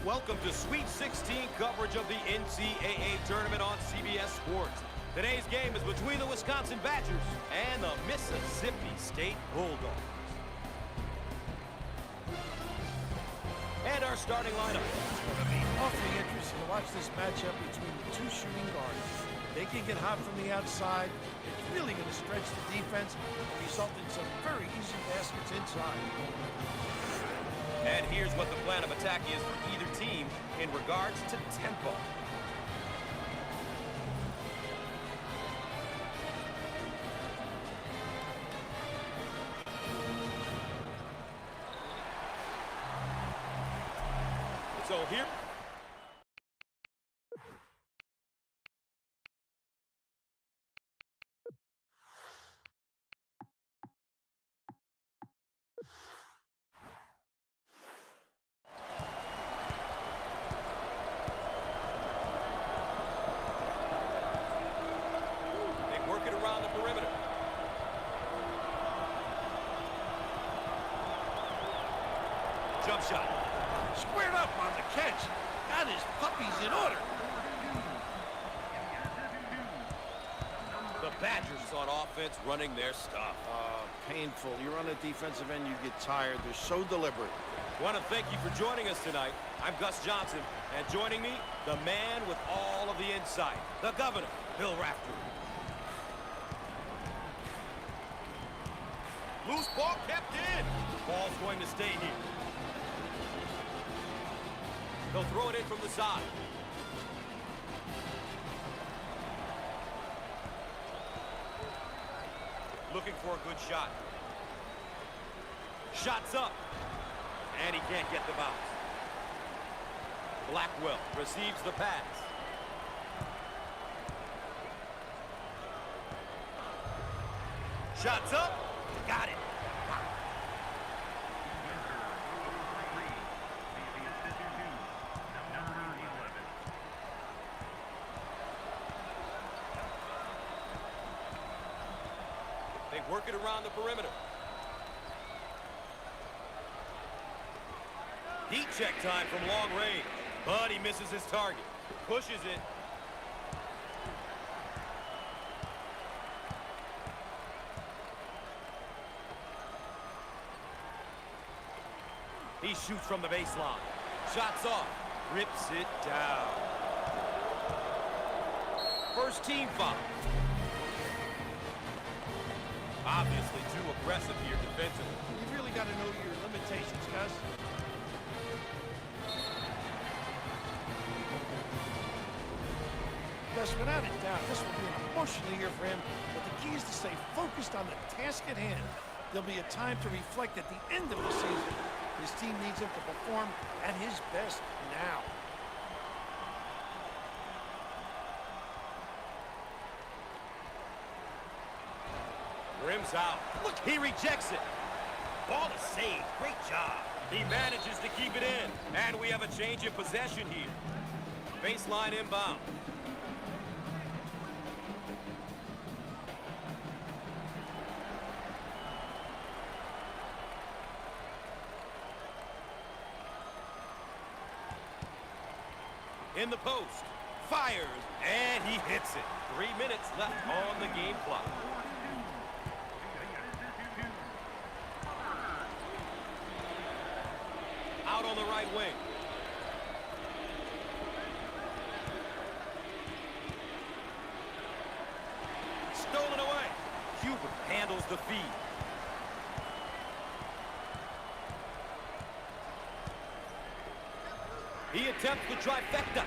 welcome to Sweet 16 coverage of the NCAA tournament on CBS Sports. Today's game is between the Wisconsin Badgers and the Mississippi State Bulldogs. And our starting lineup. It's going to be awfully interesting to watch this matchup between the two shooting guards. They can get hot from the outside. It's really going to stretch the defense and result in some very easy baskets inside. And here's what the plan of attack is for either team in regards to tempo. So here... They work it around the perimeter. Jump shot. Squared up on the catch. Got his puppies in order. The Badgers on offense running their stuff. Painful. You're on the defensive end, you get tired. They're so deliberate. Want to thank you for joining us tonight. I'm Gus Johnson, and joining me, the man with all of the insight, the Governor, Bill Raftery. Loose ball kept in. Ball's going to stay here. He'll throw it in from the side. Looking for a good shot. Shots up. And he can't get the bounce. Blackwell receives the pass. Shots up. Got it. They work it around the perimeter. Heat check time from long range, but he misses his target. Pushes it. He shoots from the baseline. Shots off. Rips it down. First team foul. Obviously too aggressive here defensively. You've really got to know your limitations, Gus. Gus, without a doubt, this will be an emotional year for him, but the key is to stay focused on the task at hand. There'll be a time to reflect at the end of the season. His team needs him to perform at his best now. Rims out. Look, he rejects it. Ball is saved. Great job. He manages to keep it in. And we have a change in possession here. Baseline inbound. In the post. Fires. And he hits it. 3 minutes left on the game clock. Out on the right wing. Stolen away. Hubert handles the feed. He attempts the trifecta.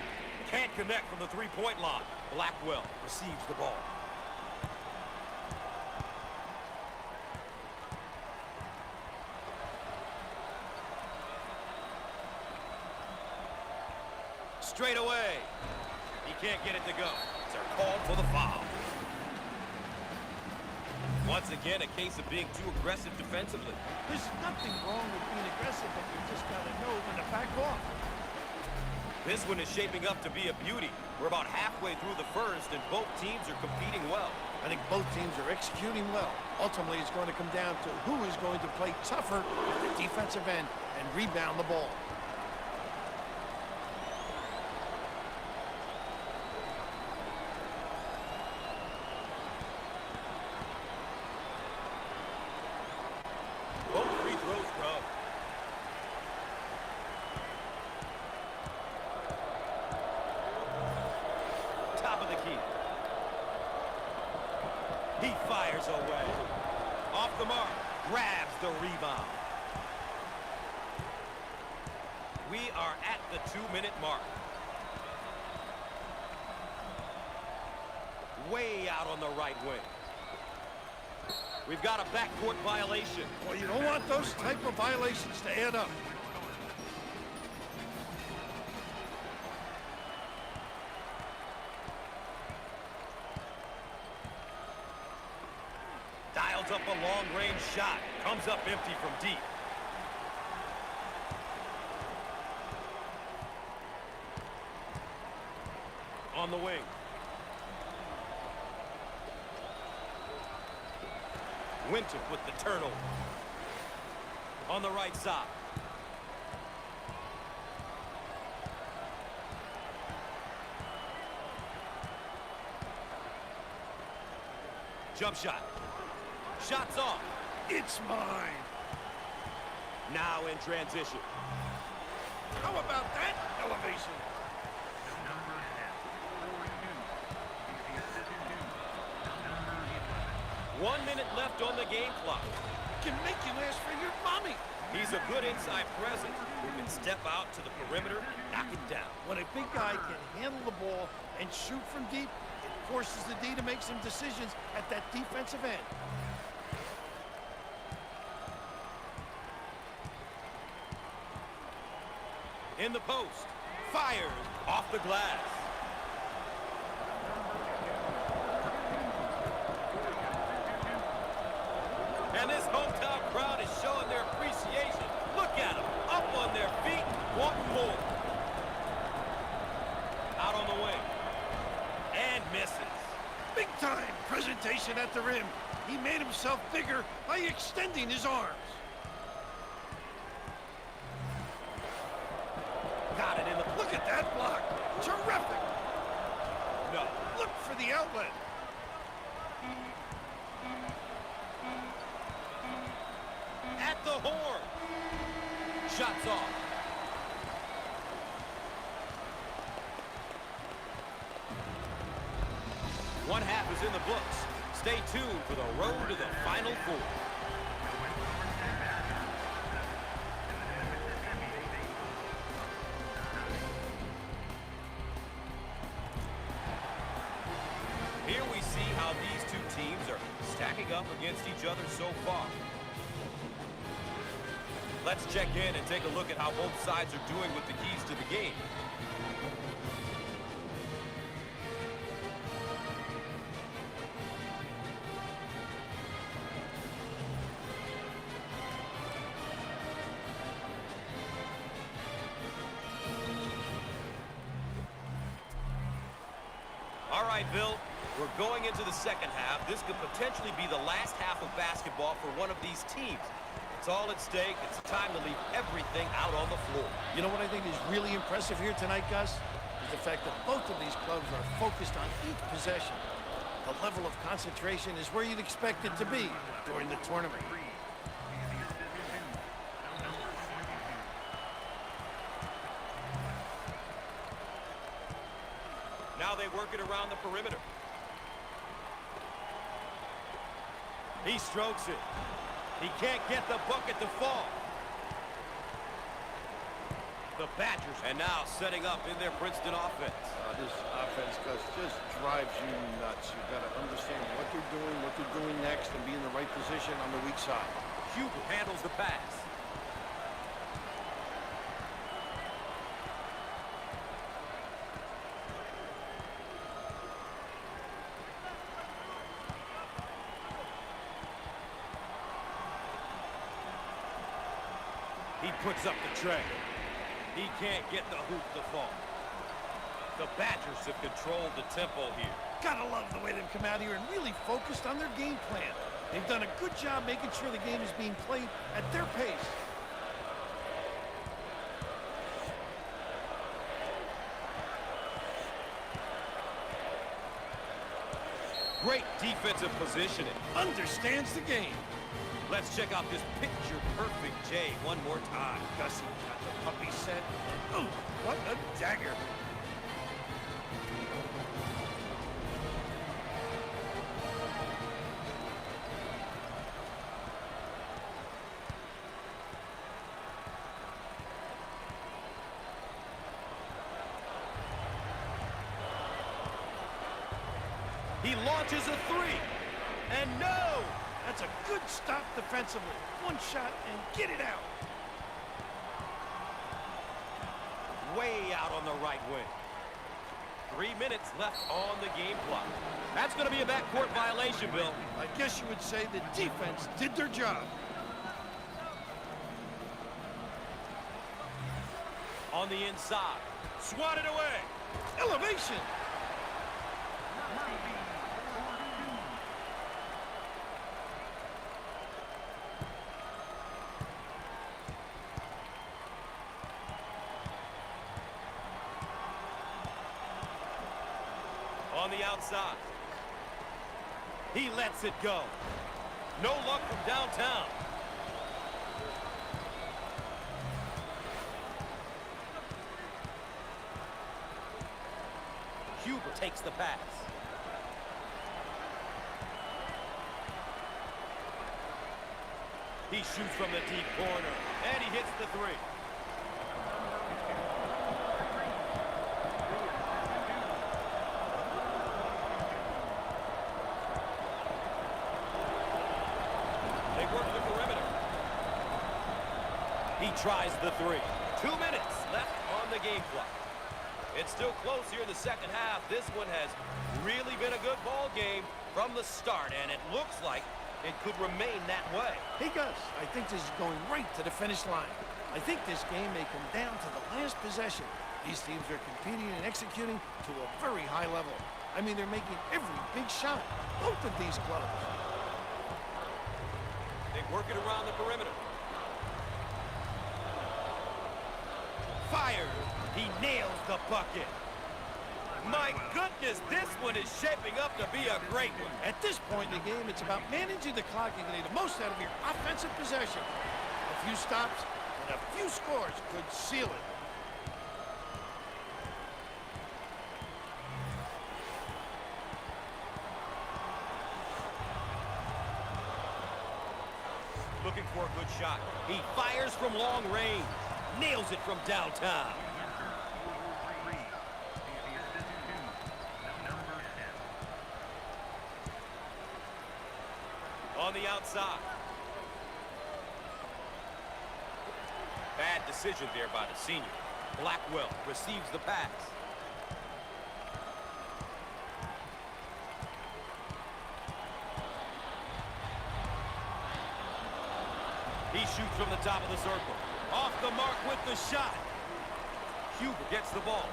Can't connect from the three-point line. Blackwell receives the ball. Straight away. He can't get it to go. They're called for the foul. Once again, a case of being too aggressive defensively. There's nothing wrong with being aggressive, but you just got to know when to back off. This one is shaping up to be a beauty. We're about halfway through the first, and both teams are competing well. I think both teams are executing well. Ultimately, it's going to come down to who is going to play tougher at the defensive end and rebound the ball. grabs the rebound. We are at the 2-minute mark. Way out on the right wing. We've got a backcourt violation. Well, you don't want those type of violations to add up. Dials up a long-range shot. Comes up empty from deep. On the wing. Winter with the turnover. On the right side. Jump shot. Shots off. It's mine. Now in transition. How about that elevation? 1 minute left on the game clock. Can make you ask for your mommy. He's a good inside presence who can step out to the perimeter, knock it down. When a big guy can handle the ball and shoot from deep, it forces the D to make some decisions at that defensive end. In the post. Fires off the glass. And this hometown crowd is showing their appreciation. Look at them, up on their feet, wanting more. Out on the wing. And misses. Big time presentation at the rim. He made himself bigger by extending his arms. Got it in the... Look at that block. Terrific. No. Look for the outlet. At the horn. Shots off. One half is in the books. Stay tuned for the road to the Final Four. Here we see how these two teams are stacking up against each other so far. Let's check in and take a look at how both sides are doing with the keys to the game. All right, Bill, we're going into the second half. This could potentially be the last half of basketball for one of these teams. It's all at stake. It's time to leave everything out on the floor. You know what I think is really impressive here tonight, Gus? Is the fact that both of these clubs are focused on each possession. The level of concentration is where you'd expect it to be during the tournament. Now they work it around the perimeter. He strokes it. He can't get the bucket to fall. The Badgers, and now setting up in their Princeton offense. This offense, Gus, just drives you nuts. You've got to understand what they're doing next, and be in the right position on the weak side. Huber handles the pass. He puts up the tray. He can't get the hoop to fall. The Badgers have controlled the tempo here. Gotta love the way they've come out here and really focused on their game plan. They've done a good job making sure the game is being played at their pace. Great defensive positioning. Understands the game. Let's check out this picture-perfect J one more time. Gussie got the puppy set. Oh, what a dagger. He launches a three. And no! That's a good stop defensively. One shot and get it out. Way out on the right wing. 3 minutes left on the game clock. That's going to be a backcourt violation, Bill. I guess you would say the defense did their job. On the inside. Swatted away. Elevation. On the outside. He lets it go. No luck from downtown. Huber takes the pass. He shoots from the deep corner, and he hits the three. They work the perimeter. He tries the three. 2 minutes left on the game clock. It's still close here in the second half. This one has really been a good ball game from the start, and it looks like it could remain that way. Hey, Gus, I think this is going right to the finish line. I think this game may come down to the last possession. These teams are competing and executing to a very high level. I mean, they're making every big shot. Both of these clubs. They work it around the perimeter. Fired. He nails the bucket. My goodness, this one is shaping up to be a great one. At this point in the game, it's about managing the clock and getting the most out of your offensive possession. A few stops and a few scores could seal it. Looking for a good shot. He fires from long range. Nails it from downtown. On the outside. Bad decision there by the senior. Blackwell receives the pass. He shoots from the top of the circle. Off the mark with the shot. Huber gets the ball.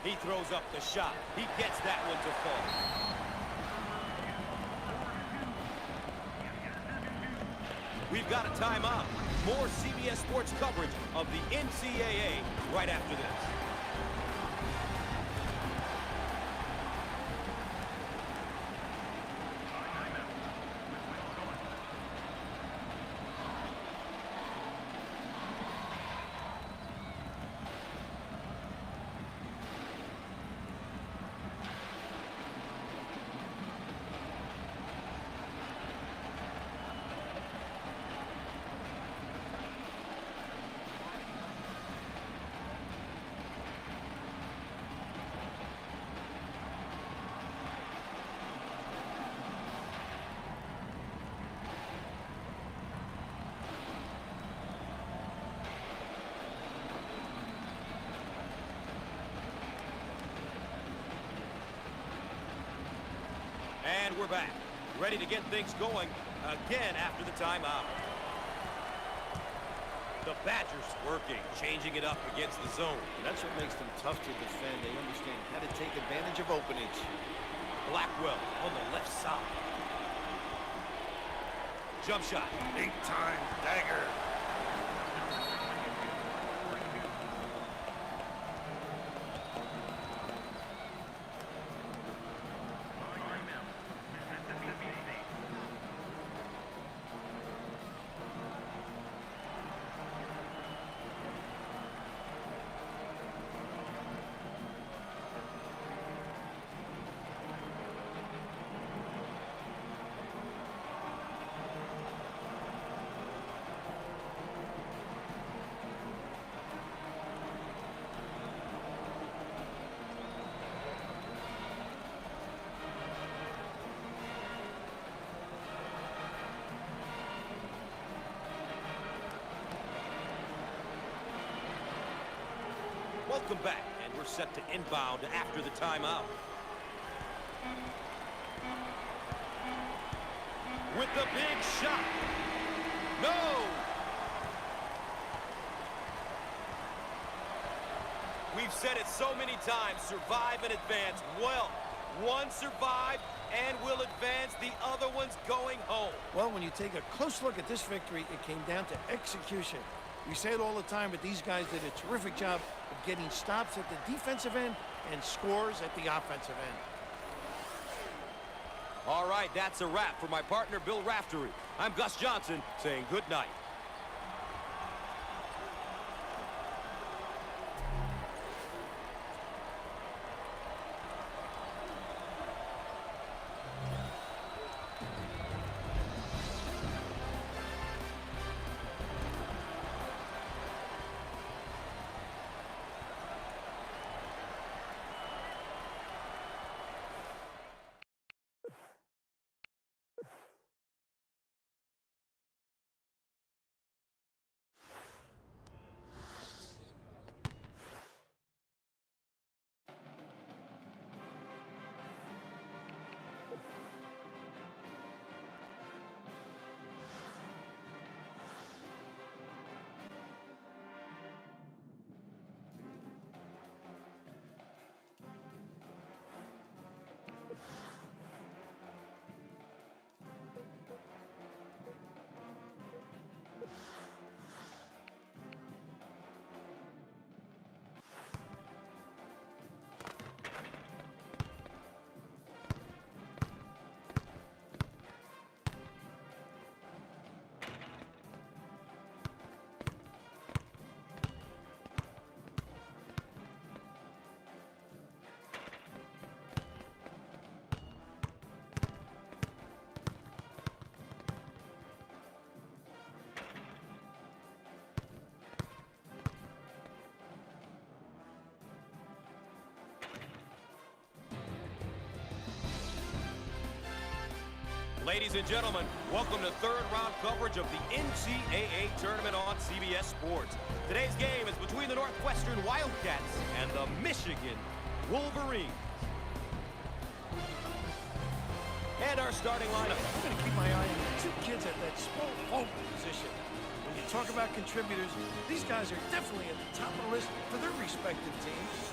He throws up the shot. He gets that one to fall. We've got a timeout. More CBS Sports coverage of the NCAA right after this. And we're back, ready to get things going again after the timeout. The Badgers working, changing it up against the zone. That's what makes them tough to defend. They understand how to take advantage of openings. Blackwell on the left side. Jump shot. Big time dagger. welcome back. And we're set to inbound after the timeout. With the big shot. No! We've said it so many times, survive and advance. Well, one survived and will advance, the other one's going home. Well, when you take a close look at this victory, it came down to execution. We say it all the time, but these guys did a terrific job of getting stops at the defensive end and scores at the offensive end. All right, that's a wrap for my partner, Bill Raftery. I'm Gus Johnson saying good night. Ladies and gentlemen, welcome to third round coverage of the NCAA tournament on CBS Sports. Today's game is between the Northwestern Wildcats and the Michigan Wolverines. And our starting lineup. I'm going to keep my eye on the two kids at that small forward position. When you talk about contributors, these guys are definitely at the top of the list for their respective teams.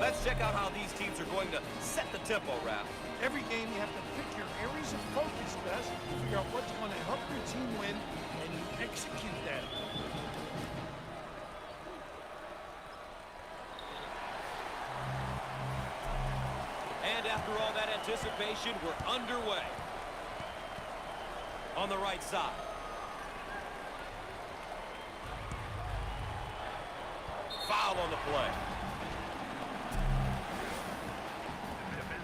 Let's check out how these teams are going to set the tempo, Raph. Every game you have to pick your areas of focus, Gus, to figure out what's going to help your team win, and you execute that. And after all that anticipation, we're underway. On the right side. Foul on the play.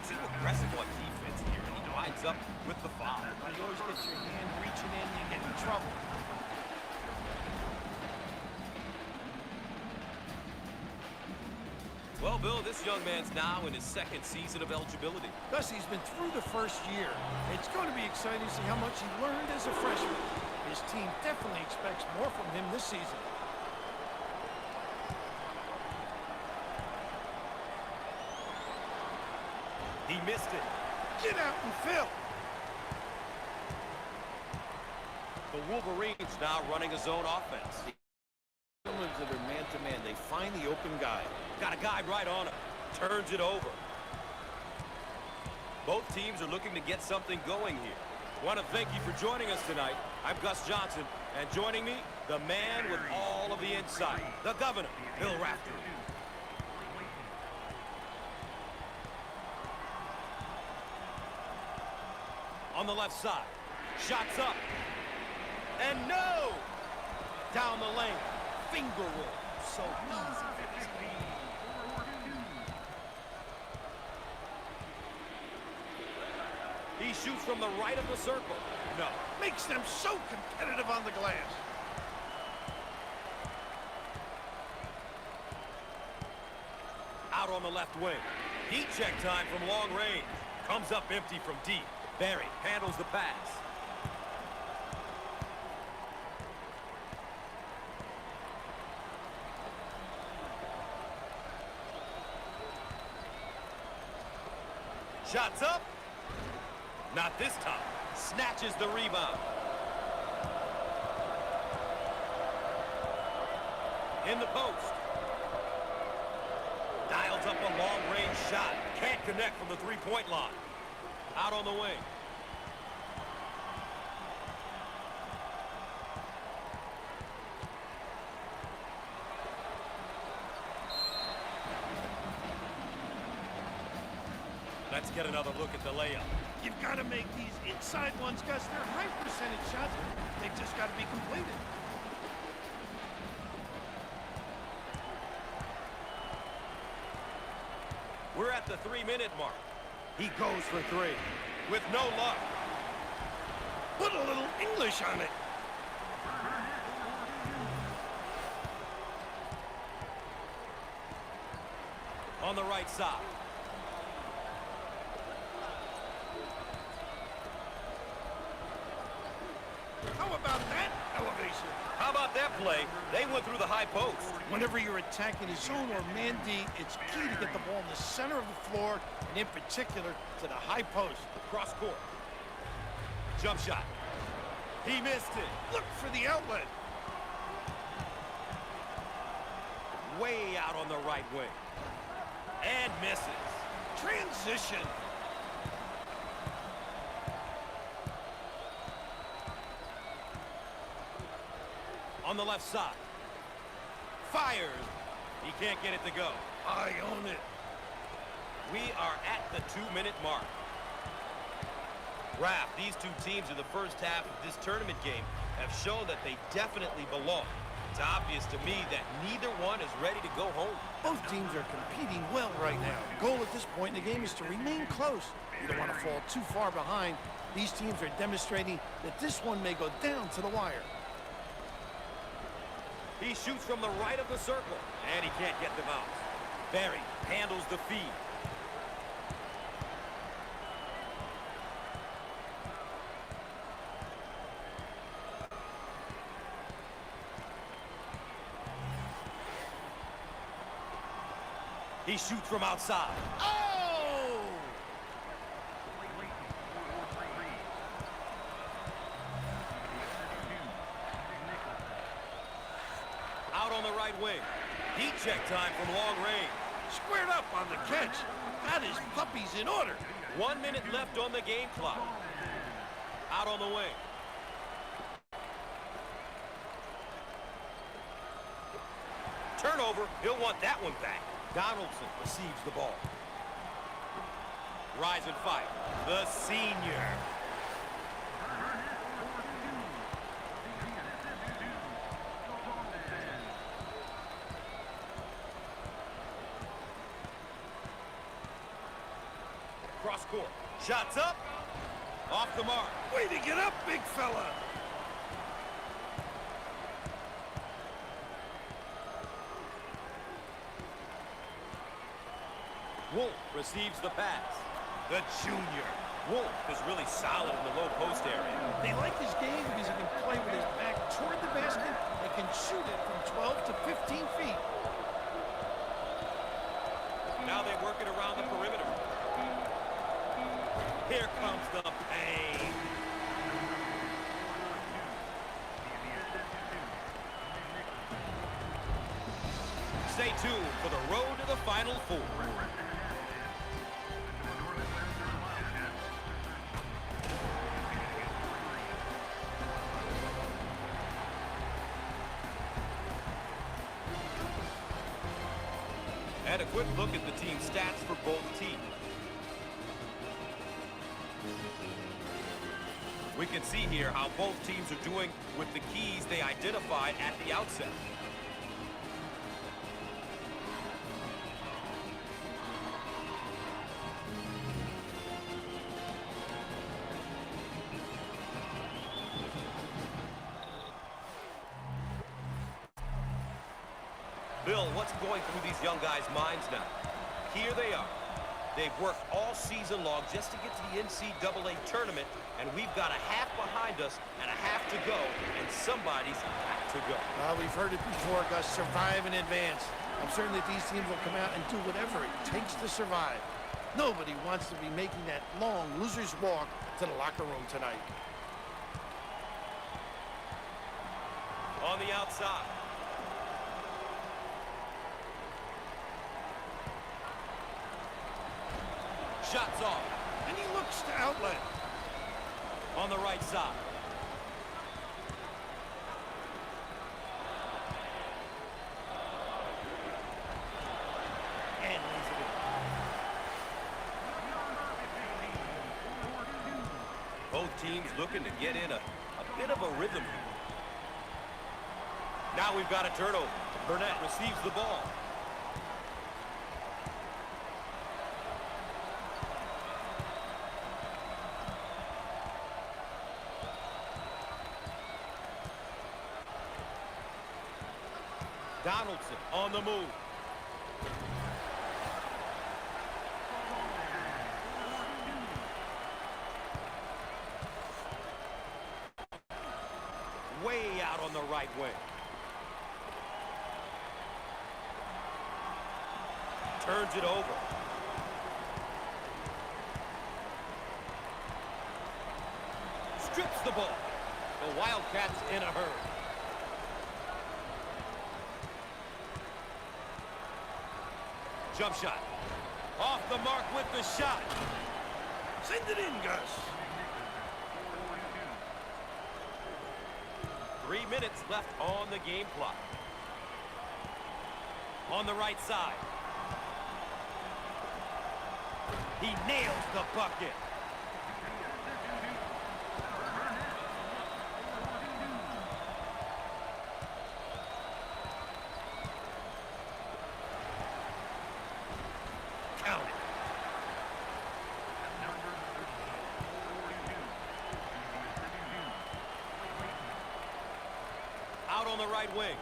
Too aggressive on defense here, and he winds up with the foul. You always get your hand reaching in, you get in trouble. Well, Bill, this young man's now in his second season of eligibility. Thus, he's been through the first year. It's going to be exciting to see how much he learned as a freshman. His team definitely expects more from him this season. He missed it. Get out and fill. The Wolverines now running a zone offense. That are man-to-man. They find the open guy. Got a guy right on him. Turns it over. Both teams are looking to get something going here. Want to thank you for joining us tonight. I'm Gus Johnson, and joining me, the man with all of the insight, the governor, Bill Raftery. On the left side, shots up, and no! Down the lane, finger roll, so easy. He shoots from the right of the circle. No. Makes them so competitive on the glass. Out on the left wing. Heat check time from long range. Comes up empty from deep. Barry handles the pass. Shots up. Not this time. Snatches the rebound. In the post. Dials up a long-range shot. Can't connect from the three-point line. Out on the wing. Let's get another look at the layup. You've got to make these inside ones, Gus. They're high percentage shots. They've just got to be completed. We're at the 3-minute mark. He goes for three with no luck. Put a little English on it. On the right side. How about that elevation? How about that play? They went through the high post. Whenever you're attacking a zone or man D, it's key to get the ball in the center of the floor, and in particular, to the high post. Cross court. Jump shot. He missed it. Look for the outlet. Way out on the right wing. And misses. Transition. On the left side. Fires. He can't get it to go. I own it. We are at the 2-minute mark. Raph, these two teams in the first half of this tournament game have shown that they definitely belong. It's obvious to me that neither one is ready to go home. Both teams are competing well right now. The goal at this point in the game is to remain close. You don't want to fall too far behind. These teams are demonstrating that this one may go down to the wire. He shoots from the right of the circle, and he can't get them out. Barry handles the feed. He shoots from outside. Oh! Out on the right wing. Heat check time from long range. Squared up on the catch. That is puppies in order. 1 minute left on the game clock. Out on the wing. Turnover. He'll want that one back. Donaldson receives the ball. Rise and fight. The senior. Cross court. Shots up. Off the mark. Way to get up, big fella. Wolf receives the pass. The junior. Wolf is really solid in the low post area. They like his game because he can play with his back toward the basket and can shoot it from 12 to 15 feet. Now they work it around the perimeter. Here comes the pain. Stay tuned for the road to the Final Four. And a quick look at the team stats for both teams. We can see here how both teams are doing with the keys they identified at the outset. Bill, what's going through these young guys' minds now? Here they are. They've worked all season long just to get to the NCAA tournament, and we've got a half behind us and a half to go, and somebody's got to go. We've heard it before, Gus. Survive in advance. I'm certain that these teams will come out and do whatever it takes to survive. Nobody wants to be making that long loser's walk to the locker room tonight. On the outside. Shots off. And he looks to outlet. On the right side. And lays it in. Both teams looking to get in a bit of a rhythm here. Now we've got a turnover. Burnett receives the ball. Donaldson on the move. Way out on the right wing. Turns it over. Strips the ball. The Wildcats in a hurry. Jump shot. Off the mark with the shot. Send it in, Gus. 3 minutes left on the game clock. On the right side. He nails the bucket. Count it. Out on the right wing.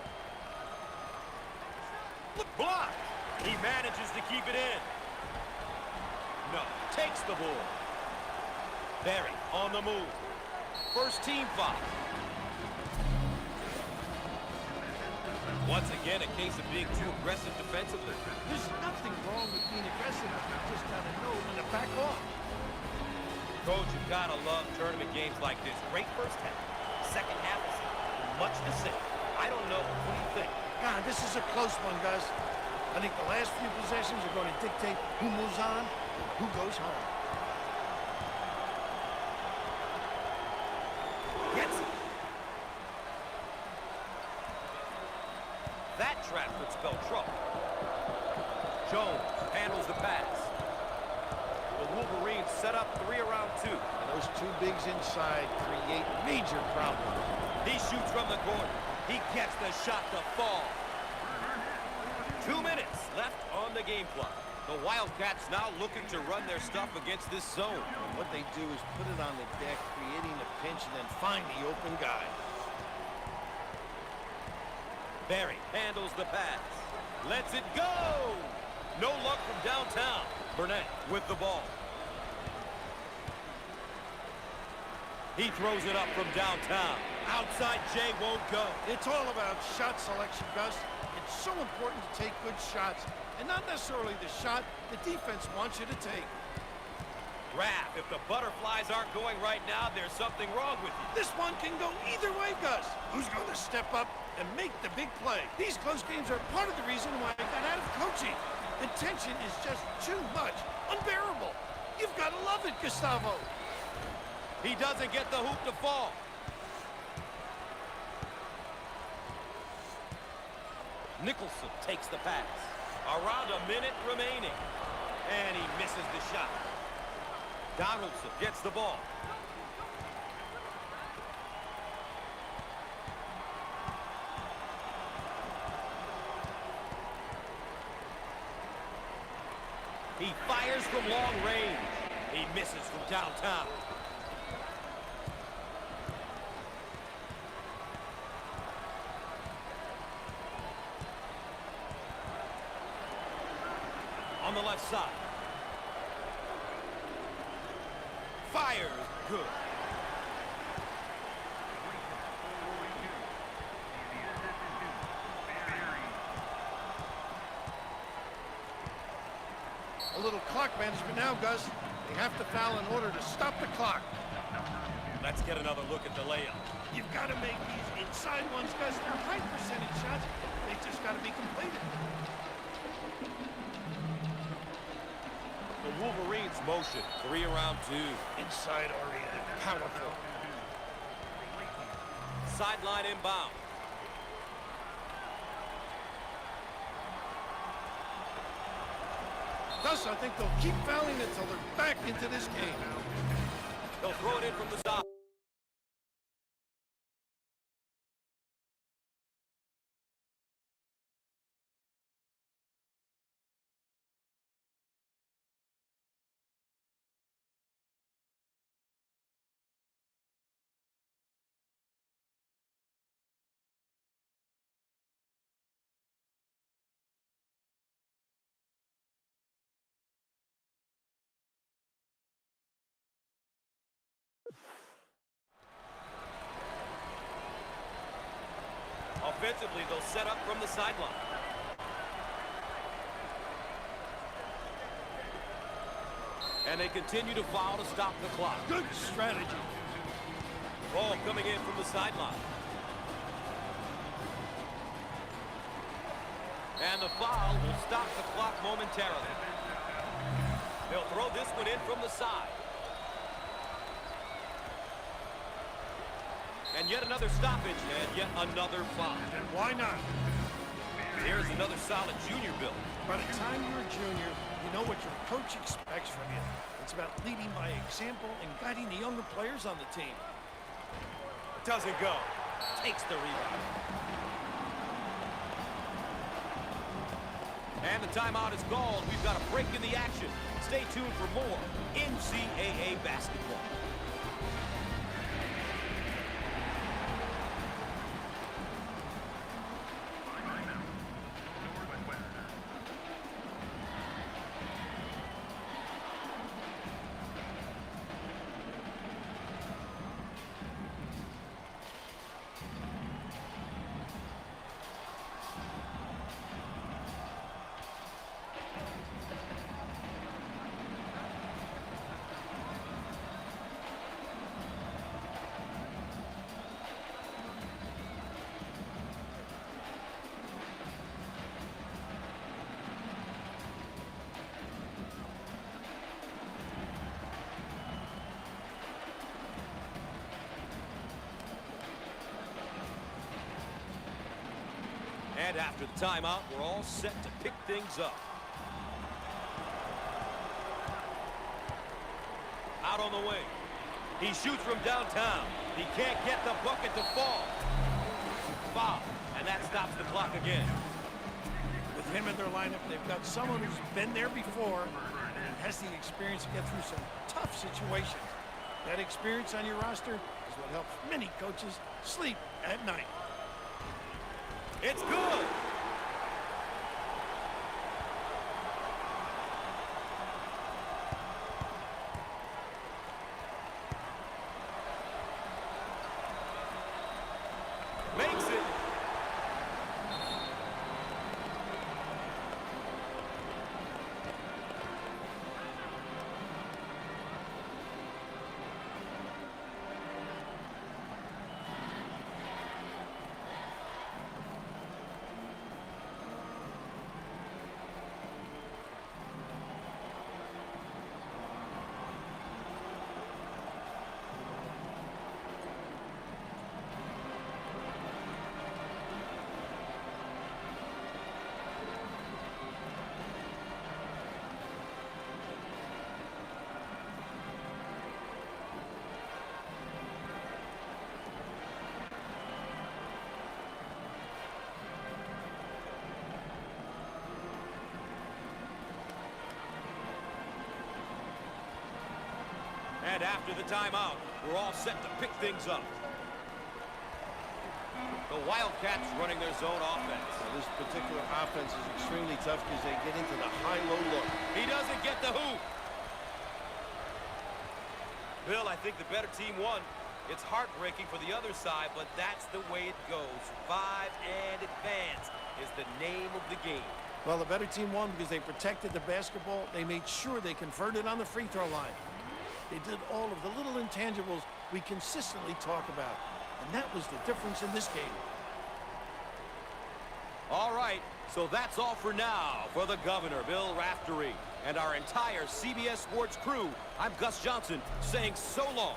Block. He manages to keep it in. No, takes the ball. Barry on the move. First team foul. Once again, a case of being too aggressive defensively. There's nothing wrong with being aggressive. You just gotta know when to back off. Coach, you've got to love tournament games like this. Great first half. Second half is much the same. I don't know. What do you think? God, this is a close one, Gus. I think the last few possessions are going to dictate who moves on and who goes home. Gets it. That trap would spell trouble. Jones handles the pass. The Wolverines set up 3 around 2. And those two bigs inside create major problems. He shoots from the corner. He gets the shot to fall. 2 minutes left on the game clock. The Wildcats now looking to run their stuff against this zone. And what they do is put it on the deck, creating a pinch, and then find the open guy. Barry handles the pass. Lets it go! No luck from downtown. Burnett with the ball. He throws it up from downtown. Outside Jay won't go. It's all about shot selection, Gus. It's so important to take good shots, and not necessarily the shot the defense wants you to take. Raph, if the butterflies aren't going right now, there's something wrong with you. This one can go either way, Gus. Who's going to step up and make the big play? These close games are part of the reason why I got out of coaching. The tension is just too much, unbearable. You've got to love it, Gustavo. He doesn't get the hoop to fall. Nicholson takes the pass. Around a minute remaining. And he misses the shot. Donaldson gets the ball. He fires from long range. He misses from downtown. On the left side. Fires good. A little clock management now, Gus. They have to foul in order to stop the clock. Let's get another look at the layup. You've got to make these inside ones, Gus. They're high percentage shots. They just got to be completed. The Wolverines motion. 3 around 2. Inside oriented. Powerful. Sideline inbound. Thus, I think they'll keep fouling until they're back into this game. They'll throw it in from the side. Offensively, they'll set up from the sideline. And they continue to foul to stop the clock. Good strategy. Ball coming in from the sideline. And the foul will stop the clock momentarily. They'll throw this one in from the side. And yet another stoppage, and yet another foul. And why not? Here's another solid junior build. By the time you're a junior, you know what your coach expects from you. It's about leading by example and guiding the younger players on the team. Doesn't go. Takes the rebound. And the timeout is called. We've got a break in the action. Stay tuned for more NCAA basketball. And after the timeout, we're all set to pick things up. Out on the wing. He shoots from downtown. He can't get the bucket to fall. Foul. And that stops the clock again. With him in their lineup, they've got someone who's been there before and has the experience to get through some tough situations. That experience on your roster is what helps many coaches sleep at night. It's good. Makes it. And after the timeout, we're all set to pick things up. The Wildcats running their zone offense. Now, this particular offense is extremely tough because they get into the high-low look. He doesn't get the hoop. Bill, I think the better team won. It's heartbreaking for the other side, but that's the way it goes. Survive and advance is the name of the game. Well, the better team won because they protected the basketball. They made sure they converted on the free throw line. They did all of the little intangibles we consistently talk about. And that was the difference in this game. All right, so that's all for now. For the Governor, Bill Raftery, and our entire CBS Sports crew, I'm Gus Johnson saying so long.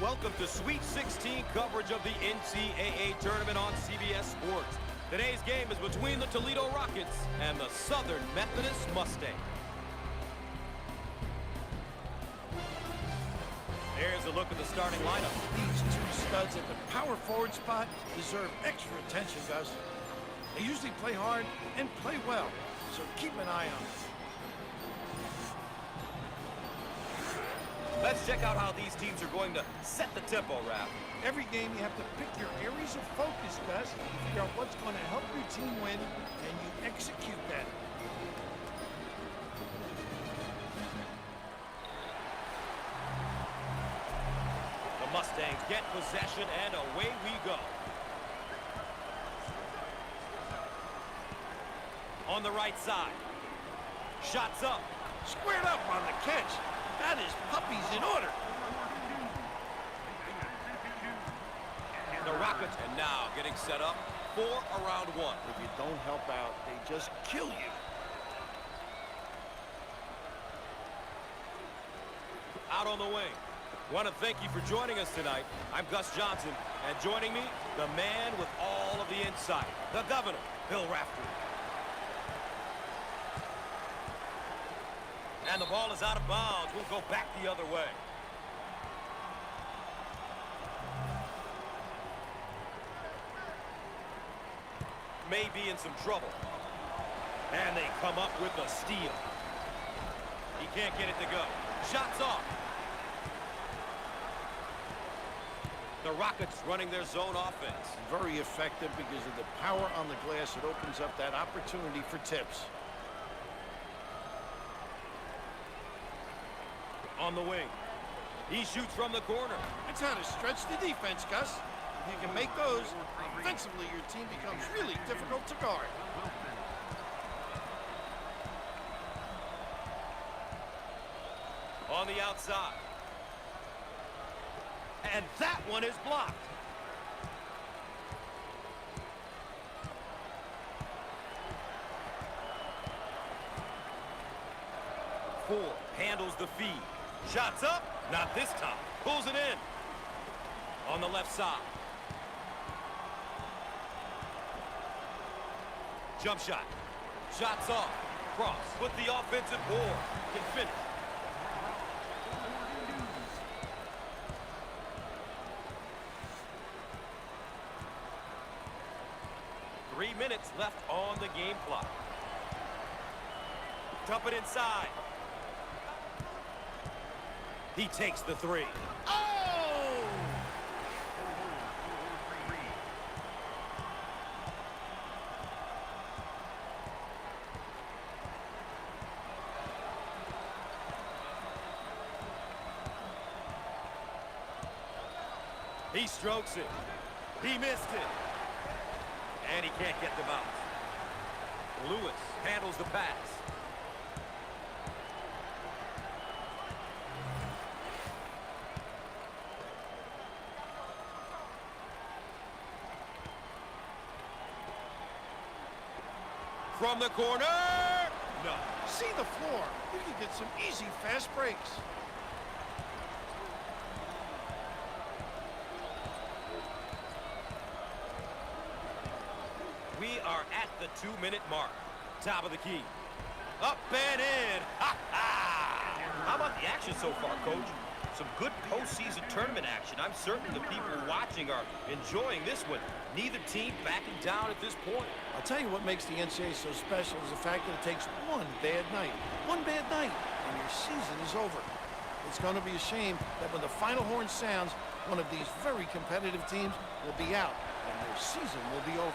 Welcome to Sweet 16 coverage of the NCAA tournament on CBS Sports. Today's game is between the Toledo Rockets and the Southern Methodist Mustangs. There's a look at the starting lineup. These two studs at the power forward spot deserve extra attention, Gus. They usually play hard and play well, so keep an eye on them. Let's check out how these teams are going to set the tempo, Raph. Every game you have to pick your areas of focus, Gus, figure out what's going to help your team win, and you execute that. The Mustangs get possession, and away we go. On the right side. Shots up. Squared up on the catch. That is puppies in order. The Rockets, and now getting set up for a round one. If you don't help out, they just kill you. Out on the wing. Want to thank you for joining us tonight. I'm Gus Johnson, and joining me, the man with all of the insight, the Governor, Bill Raftery. And the ball is out of bounds. We'll go back the other way. May be in some trouble. And they come up with a steal. He can't get it to go. Shots off. The Rockets running their zone offense. Very effective because of the power on the glass. It opens up that opportunity for tips. On the wing. He shoots from the corner. That's how to stretch the defense, Gus. If you can make those, offensively your team becomes really difficult to guard. On the outside. And that one is blocked. 4 handles the feed. Shots up. Not this time. Pulls it in. On the left side. Jump shot. Shots off. Cross. With the offensive board. Can finish. Three minutes left on the game clock. Dump it inside. He takes the 3. Oh! He strokes it. He missed it. And he can't get the bounce. Lewis handles the pass. From the corner! No. See the floor. You can get some easy fast breaks. We are at the 2-minute mark. Top of the key. Up and in. Ha ha! How about the action so far, Coach? Some good postseason tournament action. I'm certain the people watching are enjoying this one. Neither team backing down at this point. I'll tell you what makes the NCAA so special is the fact that it takes one bad night, and your season is over. It's going to be a shame that when the final horn sounds, one of these very competitive teams will be out, and their season will be over.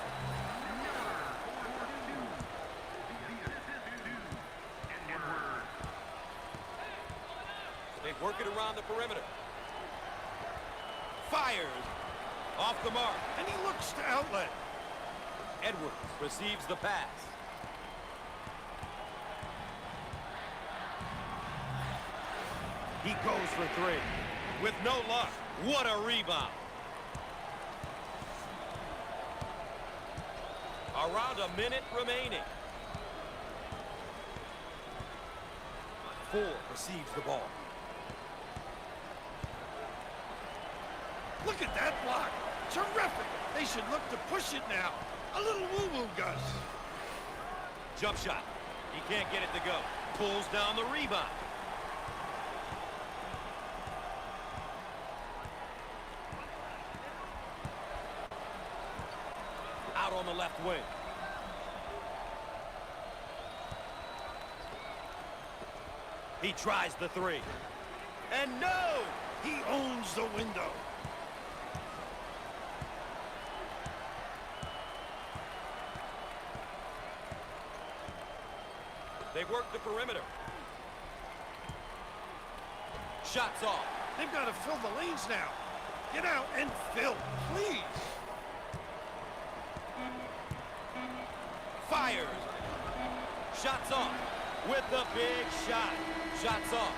They work it around the perimeter. Fires. Off the mark. And he looks to outlet. Edwards receives the pass. He goes for 3. With no luck. What a rebound. Around a minute remaining. 4 receives the ball. Look at that block. Terrific. They should look to push it now. A little woo-woo, Gus. Jump shot. He can't get it to go. Pulls down the rebound. Out on the left wing. He tries the 3. And no! He owns the window. They work the perimeter. Shots off. They've got to fill the lanes now. Get out and fill, please. Fires. Shots off. With the big shot. Shots off.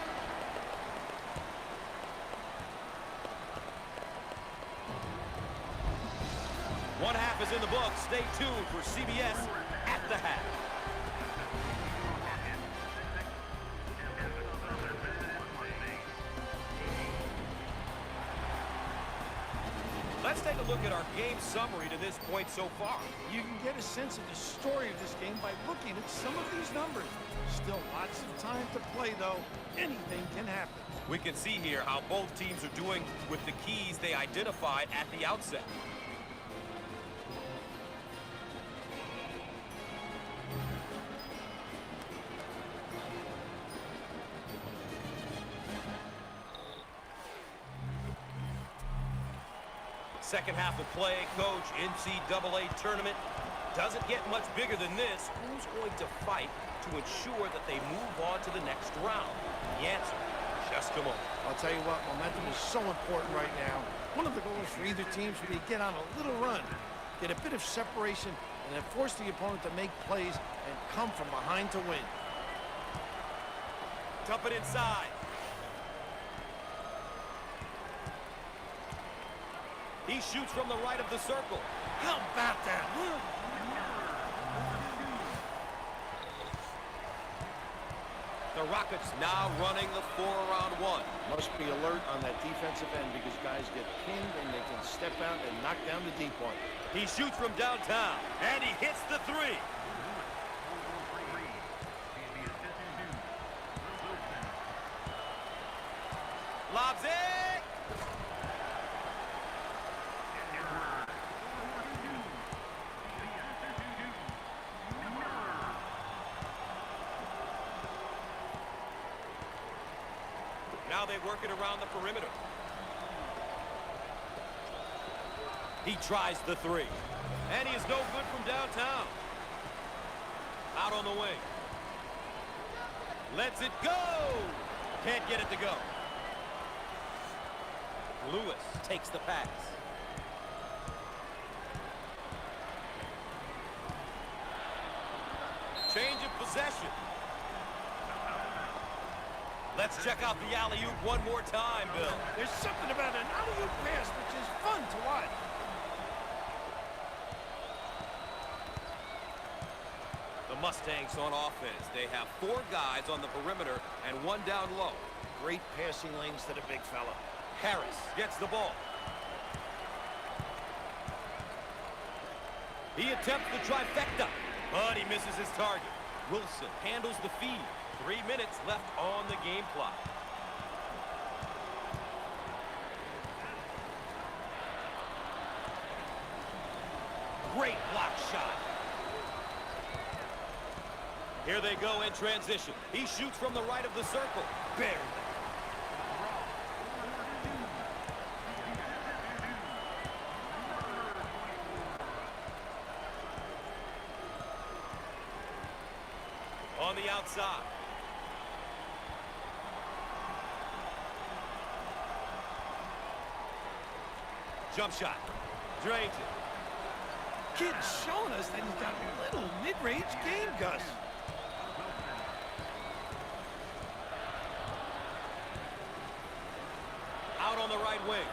One half is in the books. Stay tuned for CBS at the half. Let's take a look at our game summary to this point so far. You can get a sense of the story of this game by looking at some of these numbers. Still lots of time to play, though. Anything can happen. We can see here how both teams are doing with the keys they identified at the outset. Second half of play, Coach. NCAA tournament doesn't get much bigger than this. Who's going to fight to ensure that they move on to the next round? The answer, just a moment. I'll tell you what, momentum is so important right now. One of the goals for either team should be to get on a little run, get a bit of separation, and then force the opponent to make plays and come from behind to win. Dump it inside. He shoots from the right of the circle. How about that? The Rockets now running the 4-around-1. Must be alert on that defensive end because guys get pinned and they can step out and knock down the deep one. He shoots from downtown, and he hits the three. Lobs it! Now they work it around the perimeter. He tries the three. And he is no good from downtown. Out on the wing. Lets it go! Can't get it to go. Lewis takes the pass. Change of possession. Let's check out the alley-oop one more time, Bill. There's something about an alley-oop pass which is fun to watch. The Mustangs on offense. They have 4 guys on the perimeter and 1 down low. Great passing lanes to the big fella. Harris gets the ball. He attempts the trifecta, but he misses his target. Wilson handles the feed. 3 minutes left on the game clock. Great block shot. Here they go in transition. He shoots from the right of the circle. Barely. On the outside. Jump shot. Drains it. Kid's showing us that he's got a little mid-range game, Gus. Out on the right wing.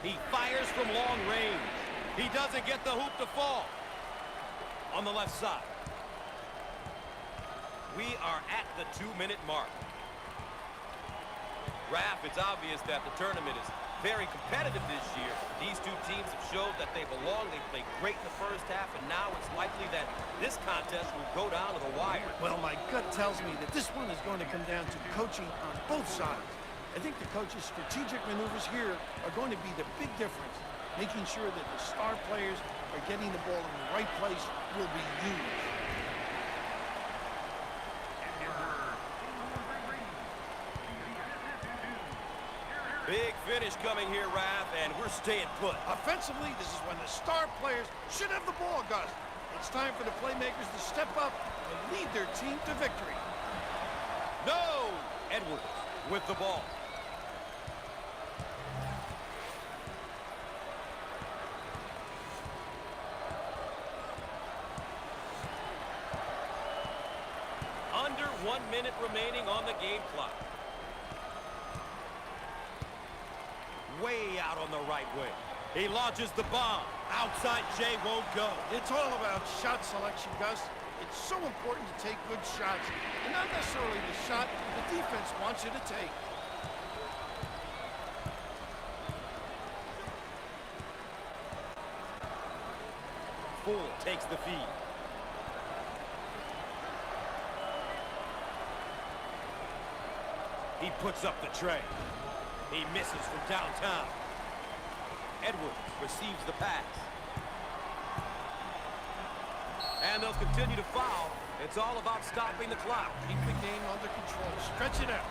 He fires from long range. He doesn't get the hoop to fall. On the left side. We are at the 2-minute mark. Raph, it's obvious that the tournament is very competitive this year. These two teams have showed that they belong. They played great in the first half, and now it's likely that this contest will go down to the wire. Well, my gut tells me that this one is going to come down to coaching on both sides. I think the coach's strategic maneuvers here are going to be the big difference. Making sure that the star players are getting the ball in the right place will be huge. Big finish coming here, Raph, and we're staying put. Offensively, this is when the star players should have the ball, Gus. It's time for the playmakers to step up and lead their team to victory. No! Edwards with the ball. Under 1 minute remaining on the game clock. Way out on the right wing. He launches the bomb. Outside Jay won't go. It's all about shot selection, Gus. It's so important to take good shots, and not necessarily the shot the defense wants you to take. Full takes the feed. He puts up the tray. He misses from downtown. Edwards receives the pass. And they'll continue to foul. It's all about stopping the clock. Keep the game under control. Stretch it out.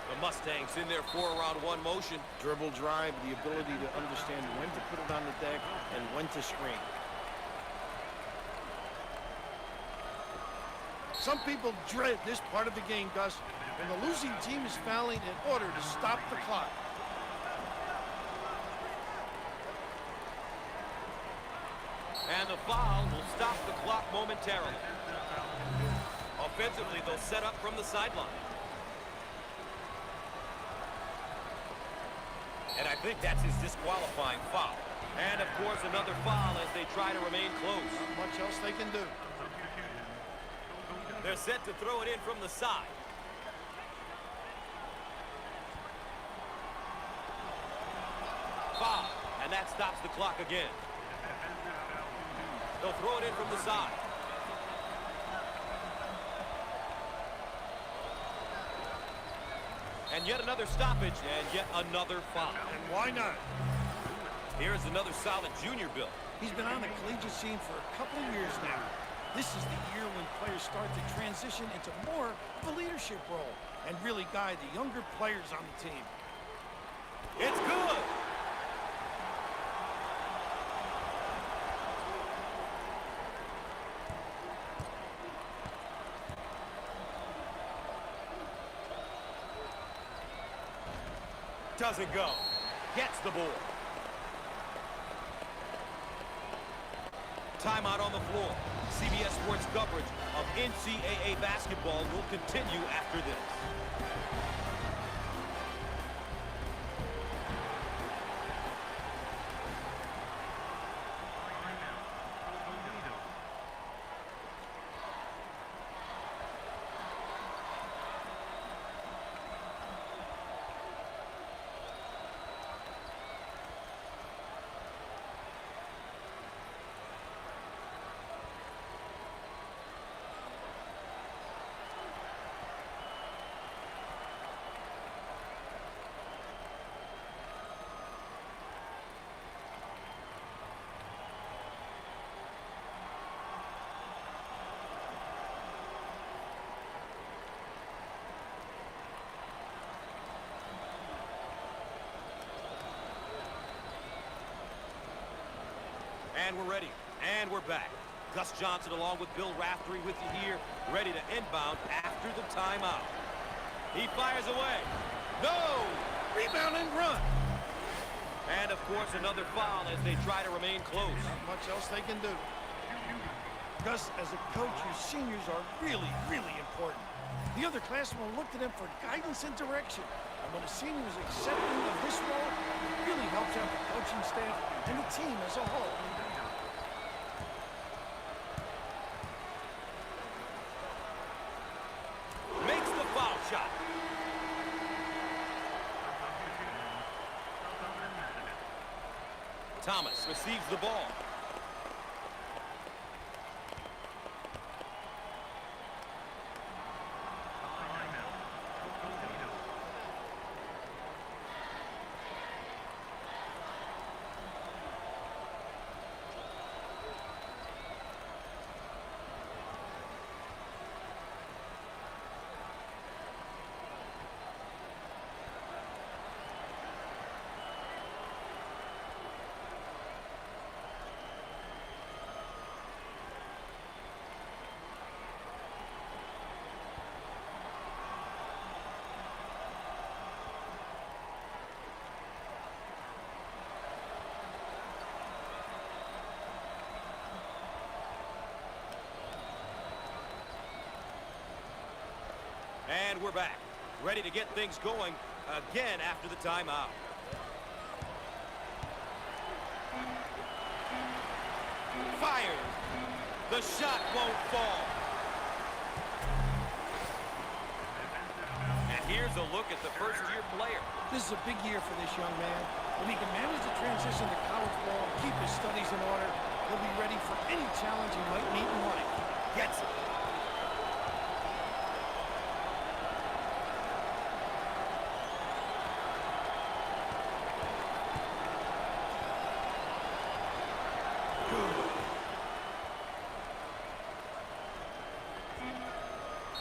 The Mustangs in their 4-around-1 motion. Dribble drive, the ability to understand when to put it on the deck and when to screen. Some people dread this part of the game, Gus, when the losing team is fouling in order to stop the clock. And the foul will stop the clock momentarily. Offensively, they'll set up from the sideline. And I think that's his disqualifying foul. And, of course, another foul as they try to remain close. Not much else they can do. They're set to throw it in from the side. Foul. And that stops the clock again. They'll throw it in from the side. And yet another stoppage, and yet another foul. And why not? Here's another solid junior build. He's been on the collegiate scene for a couple of years now. This is the year when players start to transition into more of a leadership role and really guide the younger players on the team. It's good! Doesn't go. Gets the ball. Timeout on the floor. CBS Sports coverage of NCAA basketball will continue after this. And we're ready. And we're back. Gus Johnson along with Bill Raftery with you here, ready to inbound after the timeout. He fires away. No! Rebound and run. And, of course, another foul as they try to remain close. Not much else they can do. Gus, as a coach, your seniors are really, really important. The other classmen will look to them for guidance and direction. And when a senior is accepting of this role, it really helps out the coaching staff and the team as a whole. Makes the foul shot. Thomas receives the ball. And we're back, ready to get things going again after the timeout. Fired. The shot won't fall. And here's a look at the first-year player. This is a big year for this young man. If he can manage the transition to college ball, keep his studies in order, he'll be ready for any challenge he might meet in life. Gets it.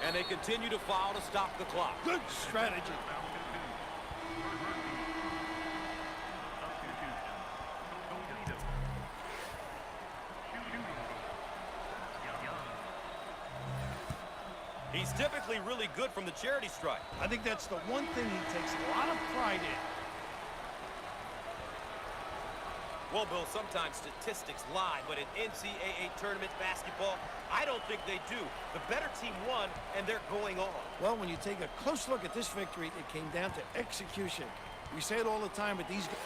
And they continue to foul to stop the clock. Good strategy. He's typically really good from the charity stripe. I think that's the one thing he takes a lot of pride in. Well, Bill, sometimes statistics lie, but in NCAA tournament basketball, I don't think they do. The better team won, and they're going on. Well, when you take a close look at this victory, it came down to execution. We say it all the time, but these guys...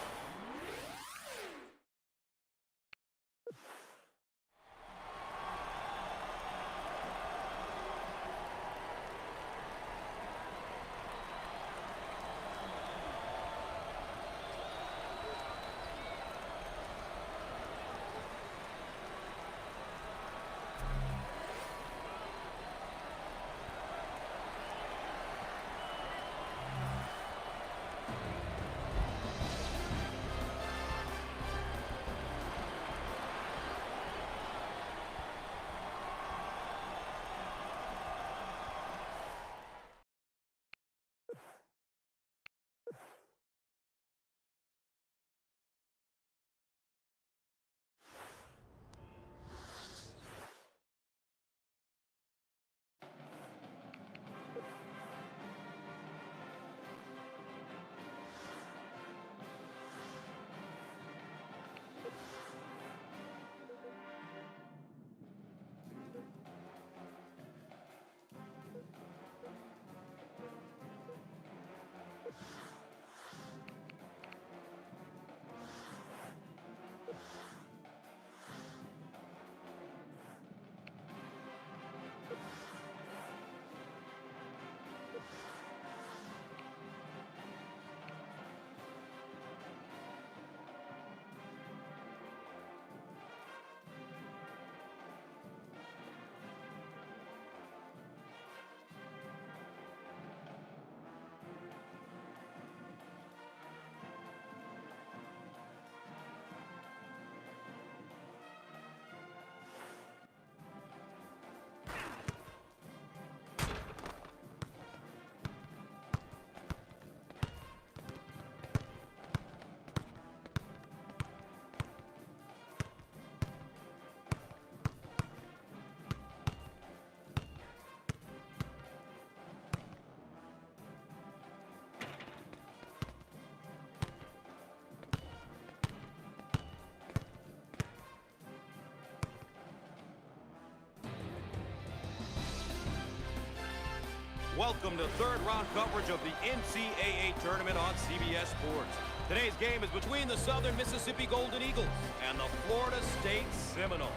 Welcome to third round coverage of the NCAA tournament on CBS Sports. Today's game is between the Southern Mississippi Golden Eagles and the Florida State Seminoles.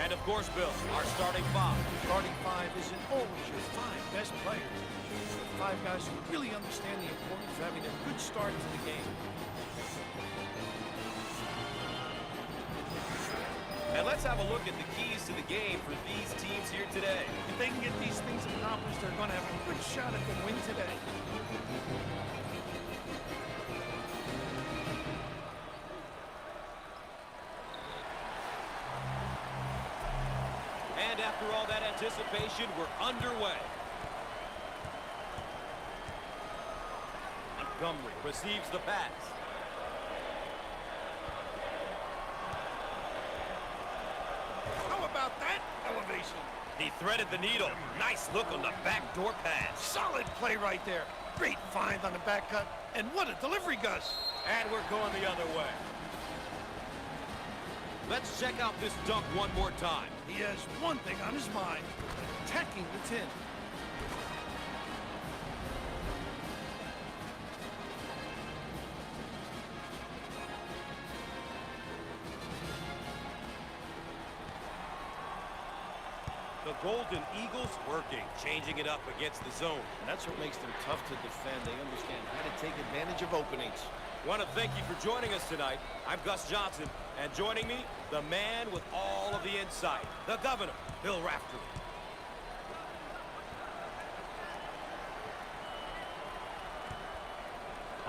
And of course, Bill, our starting five. Starting five isn't always your five best players. The five guys who really understand the importance of having a good start to the game. And let's have a look at the keys to the game for these teams here today. If they can get these things accomplished, they're going to have a good shot at the win today. And after all that anticipation, we're underway. Montgomery receives the pass. How about that elevation? He threaded the needle. Nice look on the backdoor pass. Solid play right there. Great find on the back cut. And what a delivery, Gus. And we're going the other way. Let's check out this dunk one more time. He has one thing on his mind, attacking the tin. The Golden Eagles working, changing it up against the zone. And that's what makes them tough to defend. They understand how to take advantage of openings. Want to thank you for joining us tonight. I'm Gus Johnson, and joining me, the man with all of the insight, the Governor, Bill Raftery.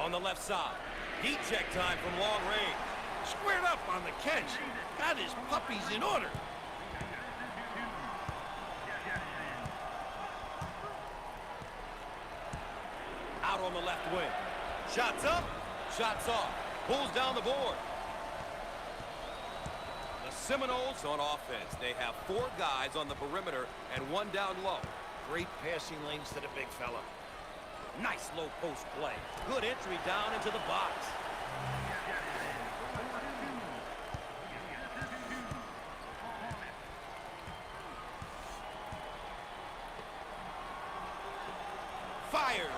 On the left side, heat check time from long range. Squared up on the catch. Got his puppies in order. Out on the left wing. Shots up, shots off. Pulls down the board. The Seminoles on offense. They have 4 guys on the perimeter and 1 down low. Great passing lanes to the big fella. Nice low post play. Good entry down into the box. Fires.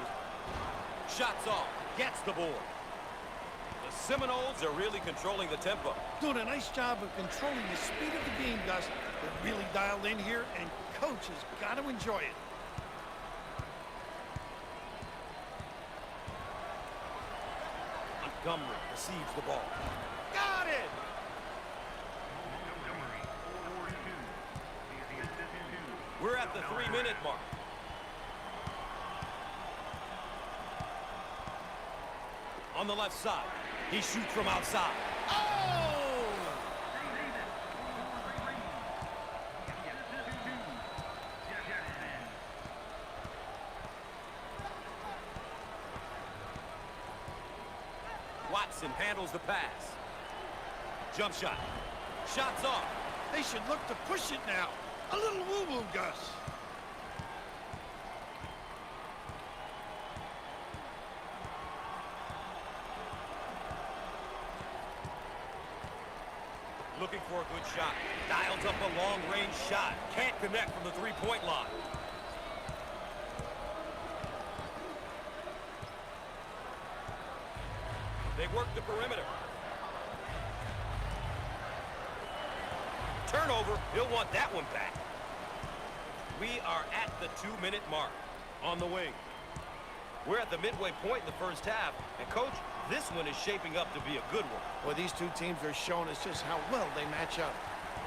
Shots off. Gets the board. The Seminoles are really controlling the tempo. Doing a nice job of controlling the speed of the game, Gus. They're really dialed in here, and coach has got to enjoy it. Montgomery receives the ball. Got it! We're at the 3-minute mark. On the left side, he shoots from outside. Oh! Watson handles the pass. Jump shot. Shots off. They should look to push it now. A little woo-woo, Gus. Looking for a good shot. Dials up a long-range shot. Can't connect from the three-point line. They work the perimeter. Turnover. He'll want that one back. We are at the 2-minute mark. On the wing. We're at the midway point in the first half. And, Coach, this one is shaping up to be a good one. Well, these two teams are showing us just how well they match up.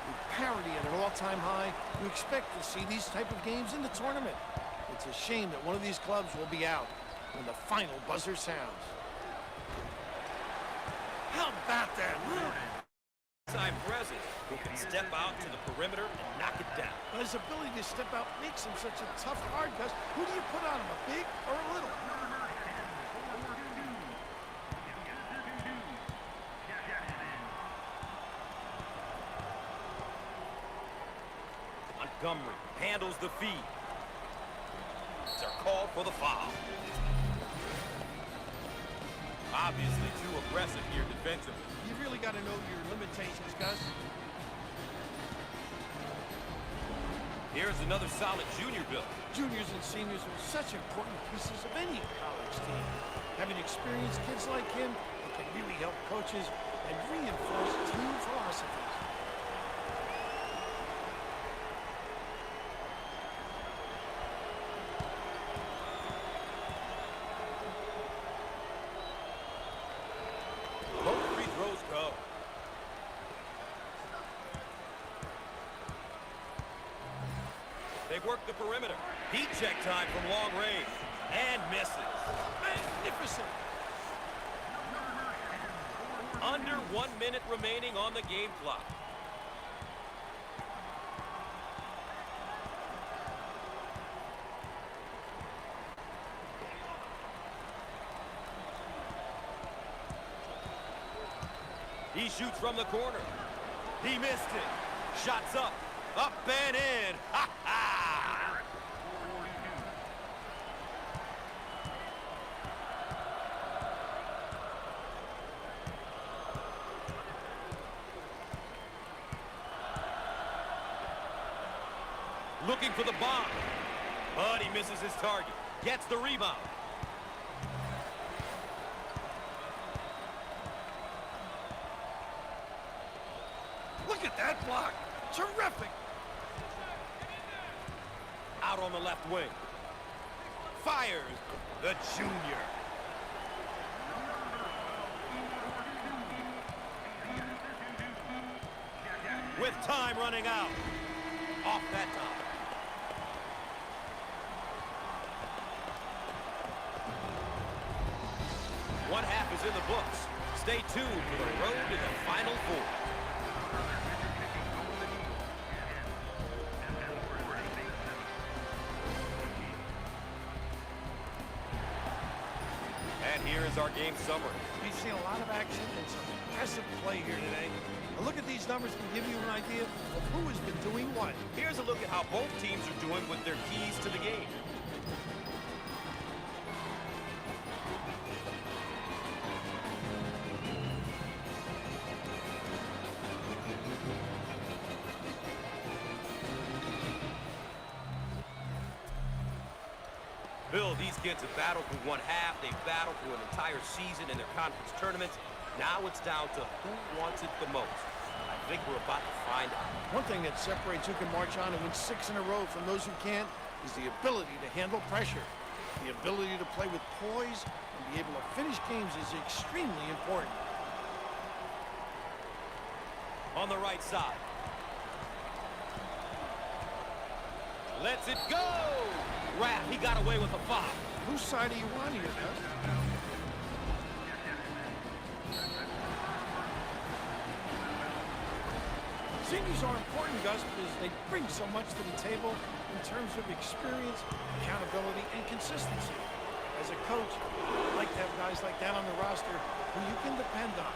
With parity at an all-time high, you expect to see these type of games in the tournament. It's a shame that one of these clubs will be out when the final buzzer sounds. How about that? Time present who can step out to the perimeter and knock it down. His ability to step out makes him such a tough guard, Gus. Who do you put on him, a big or a little? Montgomery handles the feed. They're called for the foul. Obviously too aggressive here defensively. You really got to know your limitations, Gus. Here's another solid junior build. Juniors and seniors are such important pieces of any college team. Having experienced kids like him, it can really help coaches and reinforce team philosophies. Both free throws go. They work the perimeter. Heat check time from long range. And misses. Magnificent. Under 1 minute remaining on the game clock. He shoots from the corner. He missed it. Shots up. Up and in. Ha ha! Looking for the bomb. But he misses his target. Gets the rebound. Look at that block. Terrific. Out on the left wing. Fires the junior. With time running out. Off that time. One half is in the books. Stay tuned for the road to the Final Four. And here is our game summary. We've seen a lot of action and some impressive play here today. A look at these numbers can give you an idea of who has been doing what. Here's a look at how both teams are doing with their keys to the game. Bill, these kids have battled for one half. They've battled for an entire season in their conference tournaments. Now it's down to who wants it the most. I think we're about to find out. One thing that separates who can march on and win 6 in a row from those who can't is the ability to handle pressure. The ability to play with poise and be able to finish games is extremely important. On the right side. Lets it go! Raph, he got away with a foul. Whose side are you on here, Gus? Seniors are important, Gus, because they bring so much to the table in terms of experience, accountability, and consistency. As a coach, I like to have guys like that on the roster who you can depend on.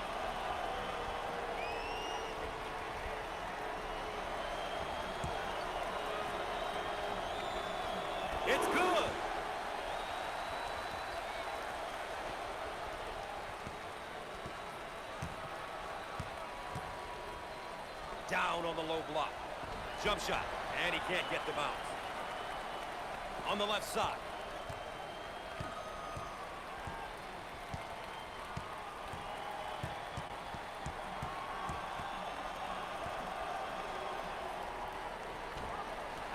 It's good! Down on the low block. Jump shot, and he can't get the bounce. On the left side.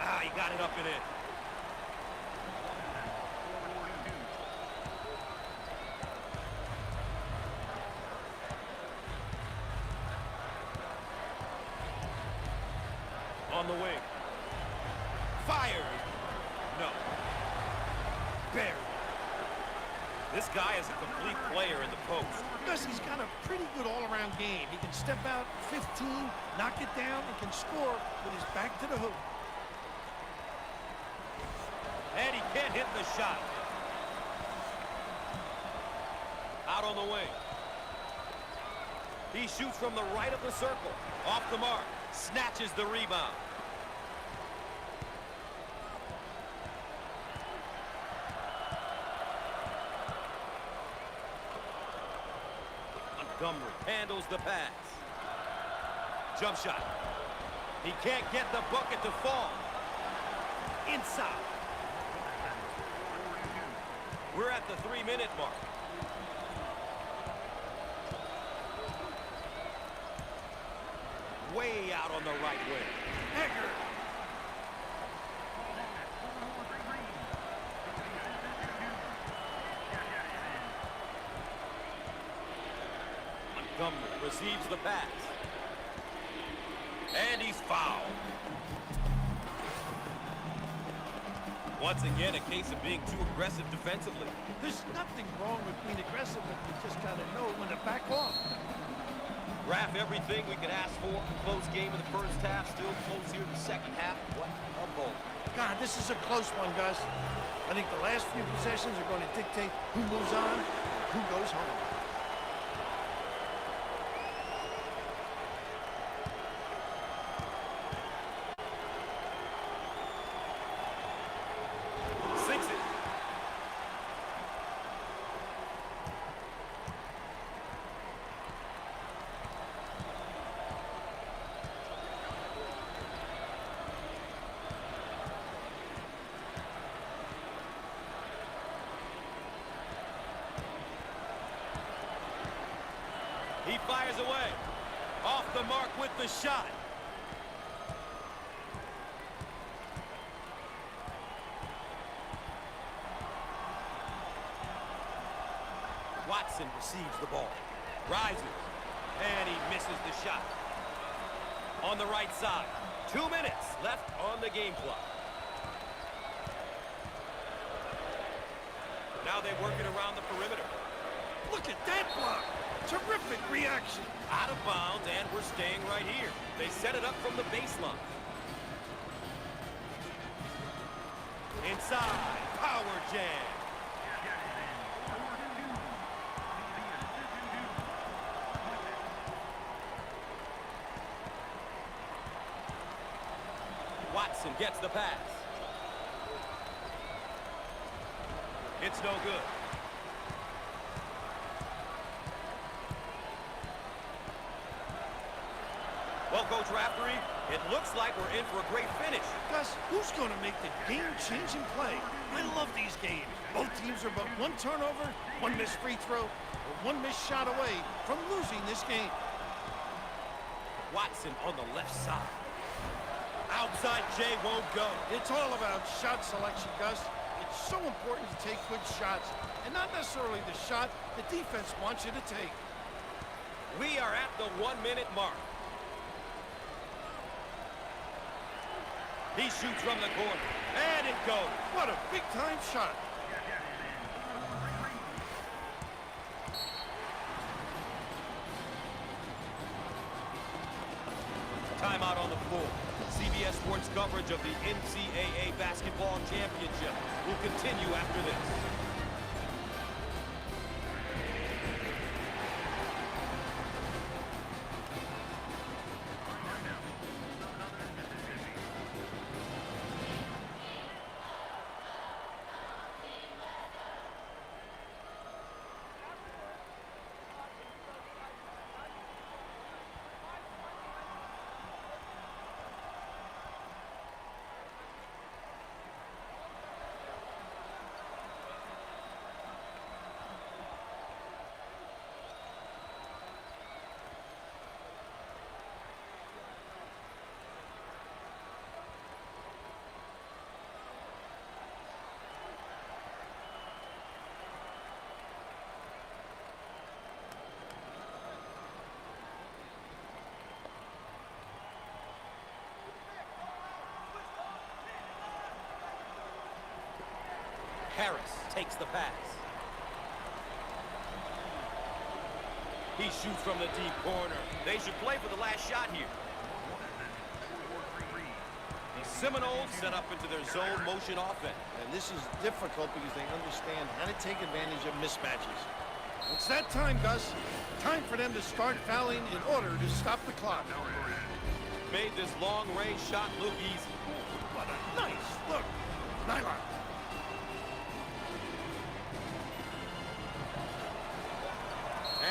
Ah, he got it up and in. On the wing. Fired. No. Buried. This guy is a complete player in the post. Gus, he's got a pretty good all-around game. He can step out 15, knock it down, and can score with his back to the hoop. And he can't hit the shot. Out on the wing. He shoots from the right of the circle. Off the mark. Snatches the rebound. Montgomery handles the pass. Jump shot. He can't get the bucket to fall. Inside. We're at the 3-minute mark. Way out on the right wing. Egger. Montgomery receives the pass. And he's fouled. Once again, a case of being too aggressive defensively. There's nothing wrong with being aggressive, but you just got to know when to back off. Raph, everything we could ask for. Close game in the first half, still close here in the second half. What a goal. God, this is a close one, Gus. I think the last few possessions are going to dictate who moves on, who goes home. Sinks it. He fires away. Off the mark with the shot. Watson receives the ball. Rises. And he misses the shot. On the right side. 2 minutes left on the game clock. Now they work it around the perimeter. Look at that block. Terrific reaction. Out of bounds, and we're staying right here. They set it up from the baseline. Inside, power jam. Watson gets the pass. It's no good. Well, Coach Raftery, it looks like we're in for a great finish. Gus, who's going to make the game-changing play? I love these games. Both teams are but one turnover, one missed free throw, or one missed shot away from losing this game. Watson on the left side. Outside Jay won't go. It's all about shot selection, Gus. It's so important to take good shots, and not necessarily the shot the defense wants you to take. We are at the 1-minute mark. He shoots from the corner, and it goes. What a big-time shot. Timeout on the floor. CBS Sports coverage of the NCAA Basketball Championship will continue after this. Harris takes the pass. He shoots from the deep corner. They should play for the last shot here. The Seminoles set up into their zone motion offense. And this is difficult because they understand how to take advantage of mismatches. It's that time, Gus. Time for them to start fouling in order to stop the clock. Made this long-range shot look easy. What a nice look. Nylon.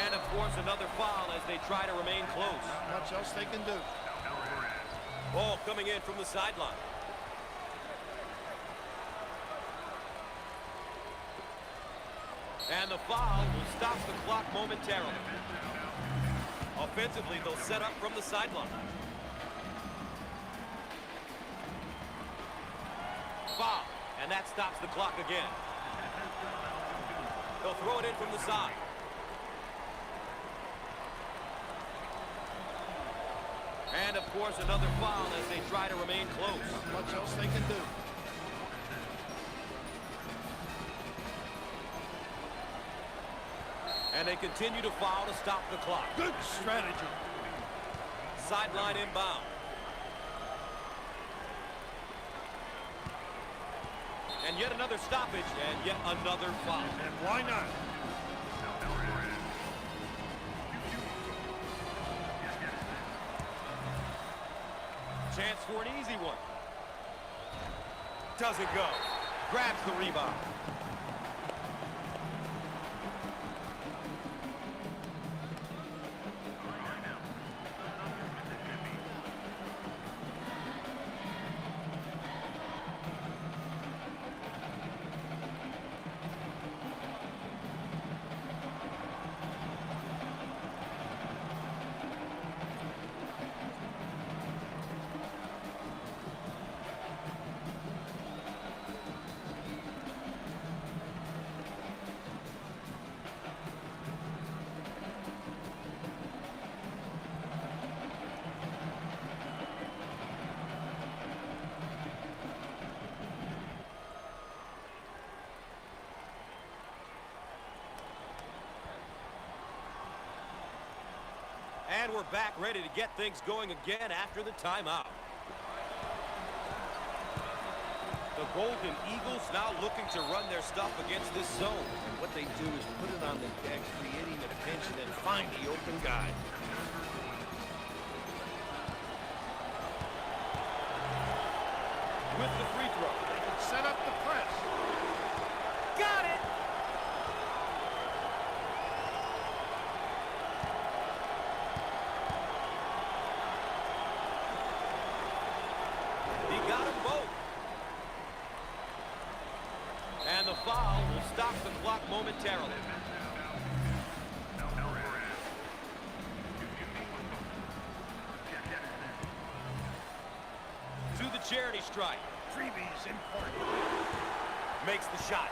And, of course, another foul as they try to remain close. Not much else they can do. Ball coming in from the sideline. And the foul will stop the clock momentarily. Offensively, they'll set up from the sideline. Foul, and that stops the clock again. They'll throw it in from the side. And, of course, another foul as they try to remain close. Not much else they can do. And they continue to foul to stop the clock. Good strategy. Sideline inbound. And yet another stoppage, and yet another foul. And why not? Chance for an easy one. Doesn't go. Grabs the rebound. And we're back ready to get things going again after the timeout. The Golden Eagles now looking to run their stuff against this zone. And what they do is put it on the deck, creating a pinch, and then find the open guy. With the free throw. They can set up the press. Got it! foul will stop the clock momentarily. To the charity stripe. Freebies in court. Makes the shot.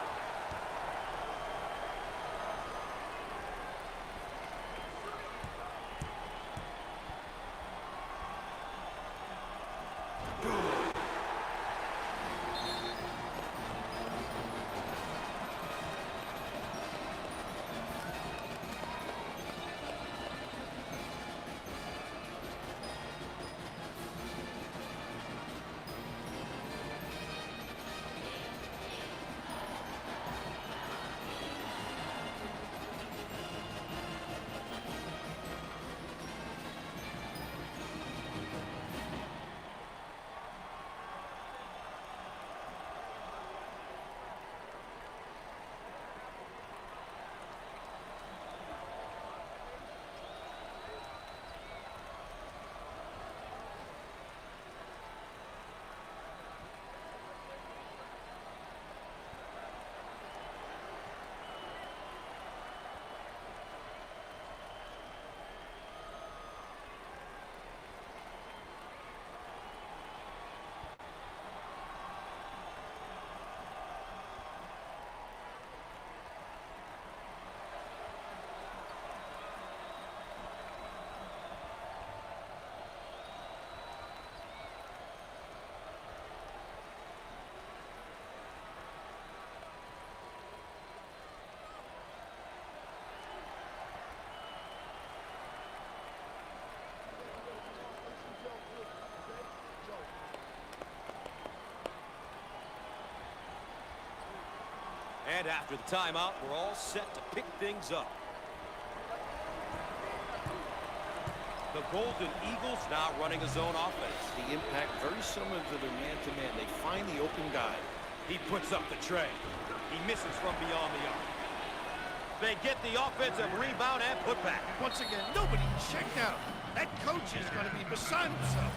And after the timeout, we're all set to pick things up. The Golden Eagles now running a zone offense. The impact very similar to the man-to-man. They find the open guy. He puts up the tray. He misses from beyond the arc. They get the offensive rebound and put back. Once again, nobody checked out. That coach is going to be beside himself.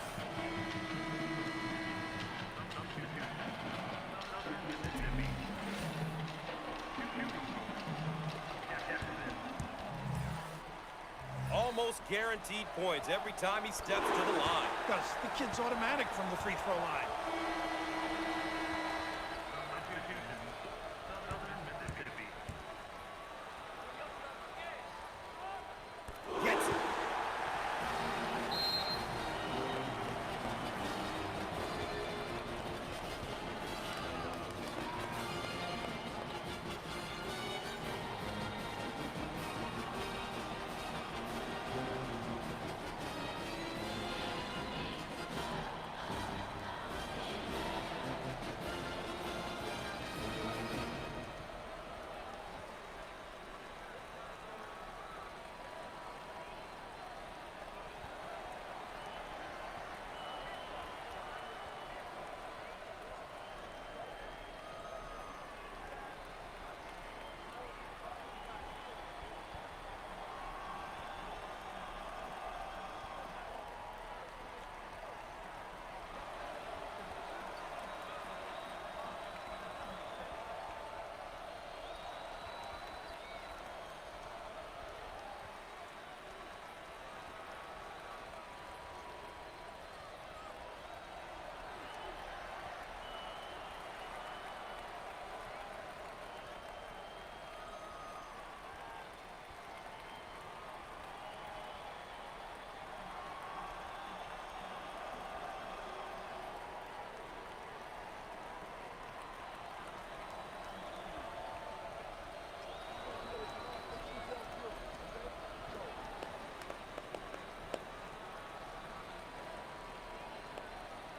Almost guaranteed points every time he steps to the line. Gus, the kid's automatic from the free throw line. Gets it.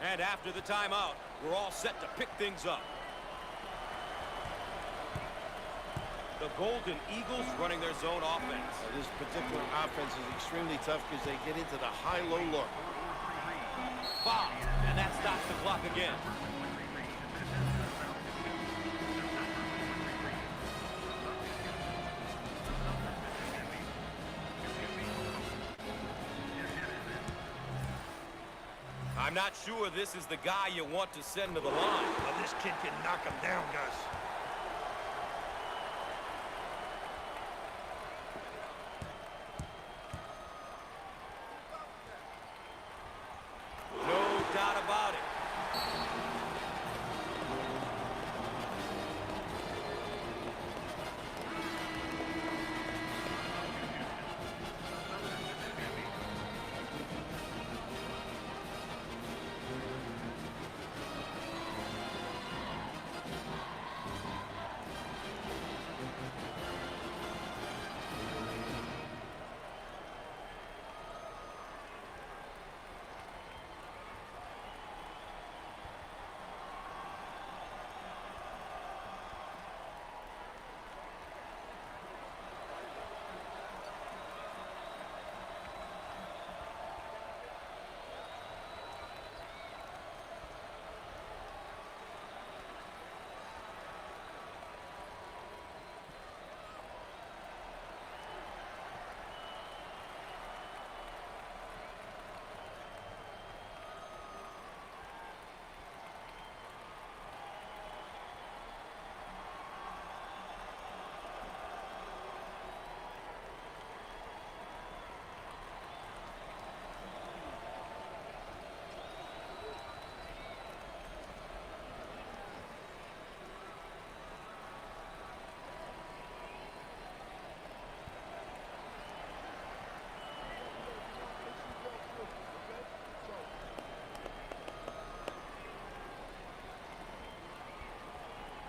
And after the timeout, we're all set to pick things up. The Golden Eagles running their zone offense. This particular offense is extremely tough because they get into the high-low look. Foul, and that stops the clock again. I'm not sure this is the guy you want to send to the line. Well, this kid can knock him down, Gus.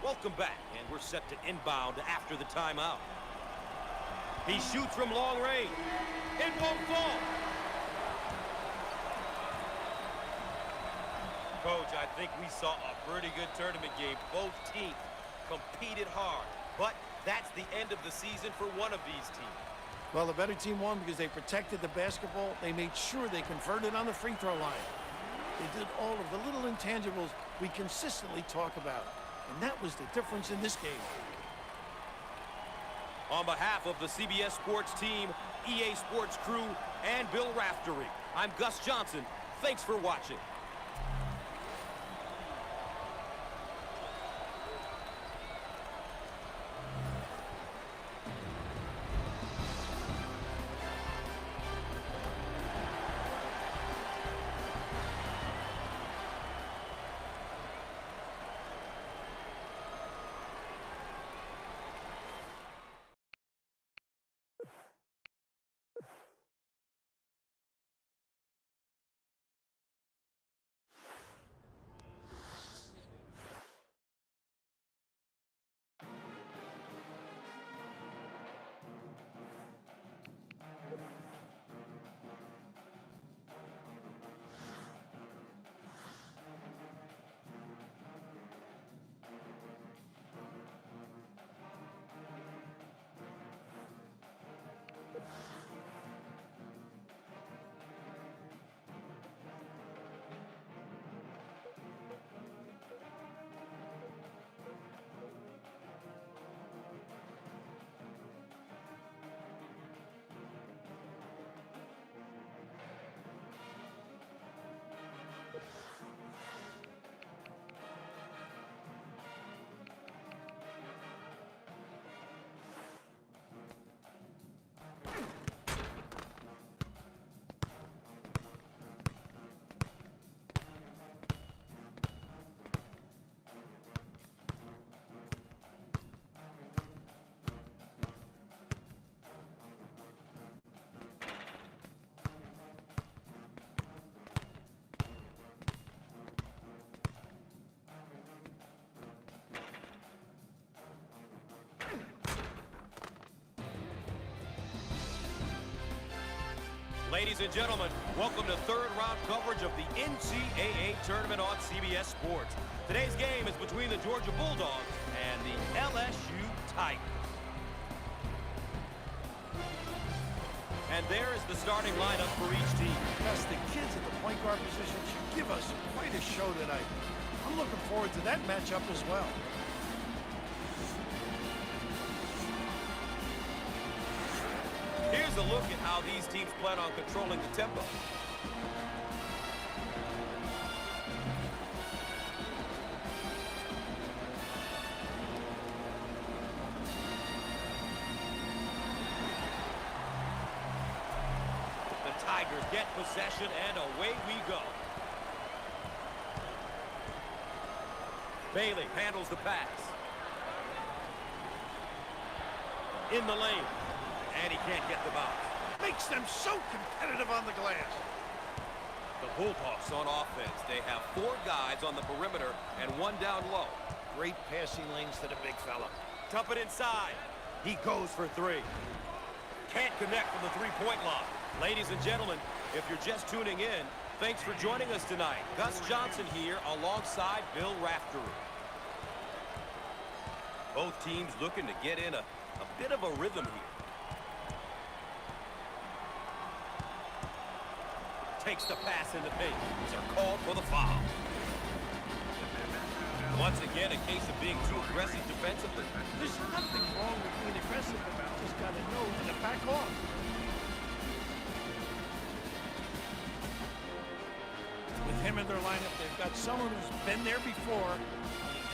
Welcome back, and we're set to inbound after the timeout. He shoots from long range. It won't fall. Coach, I think we saw a pretty good tournament game. Both teams competed hard, but that's the end of the season for one of these teams. Well, the better team won because they protected the basketball. They made sure they converted on the free throw line. They did all of the little intangibles we consistently talk about. And that was the difference in this game. On behalf of the CBS Sports team, EA Sports crew, and Bill Raftery, I'm Gus Johnson. Thanks for watching. Ladies and gentlemen, welcome to third round coverage of the NCAA tournament on CBS Sports. Today's game is between the Georgia Bulldogs and the LSU Tigers. And there is the starting lineup for each team. Yes, the kids at the point guard position should give us quite a show tonight. I'm looking forward to that matchup as well. Here's a look at how these teams plan on controlling the tempo. The Tigers get possession, and away we go. Bailey handles the pass. In the lane. And he can't get the bounce. Makes them so competitive on the glass. The Bulldogs on offense. They have 4 guys on the perimeter and 1 down low. Great passing lanes to the big fella. Dump it inside. He goes for 3. Can't connect from the three-point line. Ladies and gentlemen, if you're just tuning in, thanks for joining us tonight. Gus Johnson here alongside Bill Raftery. Both teams looking to get in a bit of a rhythm here. Takes the pass in the paint. They're called for the foul. Once again, a case of being too aggressive defensively. There's nothing wrong with being aggressive, but you just got to know when to back off. With him in their lineup, they've got someone who's been there before and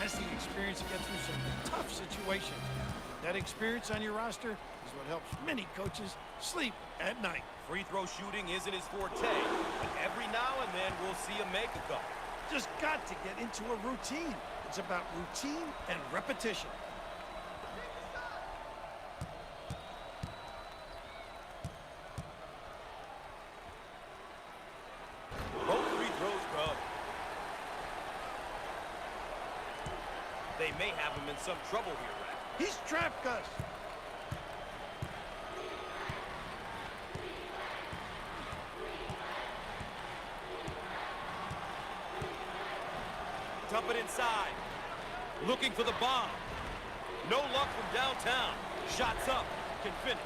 has the experience to get through some tough situations. That experience on your roster is what helps many coaches sleep at night. Free throw shooting isn't his forte, but every now and then we'll see him make a couple. Just got to get into a routine. It's about routine and repetition. Both free throws go. They may have him in some trouble here, Ref. He's trapped, Gus. Dump it inside. Looking for the bomb. No luck from downtown. Shots up. Can finish.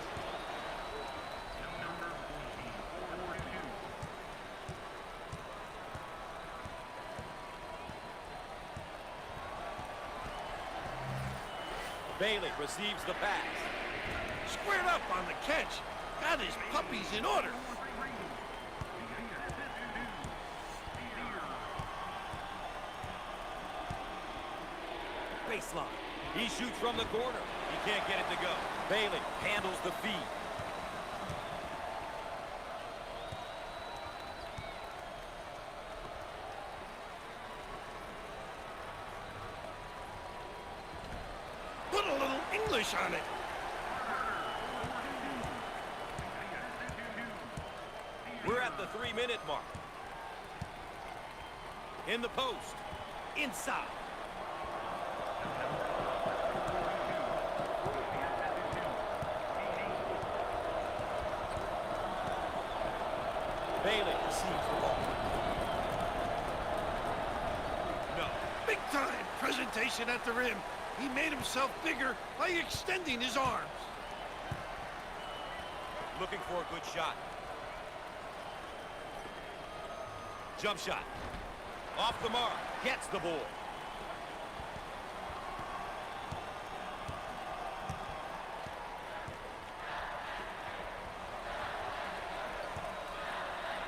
Bailey receives the pass. Squared up on the catch. Got his puppies in order. Baseline. He shoots from the corner. He can't get it to go. Bailey handles the feed. Put a little English on it. We're at the 3-minute mark. In the post. Inside. Bailey receives the ball. No. Big time presentation at the rim. He made himself bigger by extending his arms. Looking for a good shot. Jump shot. Off the mark. Gets the ball.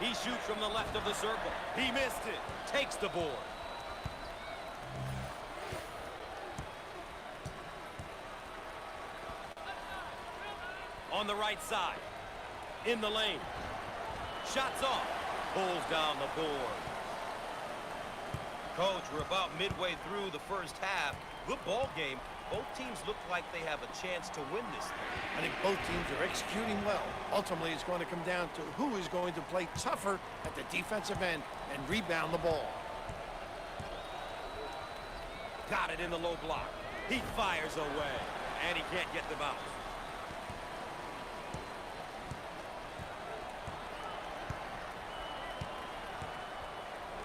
He shoots from the left of the circle. He missed it. Takes the board. On the right side. In the lane. Shots off. Pulls down the board. Coach, we're about midway through the first half. Good ball game. Both teams look like they have a chance to win this thing. I think both teams are executing well. Ultimately, it's going to come down to who is going to play tougher at the defensive end and rebound the ball. Got it in the low block. He fires away, and he can't get the bounce.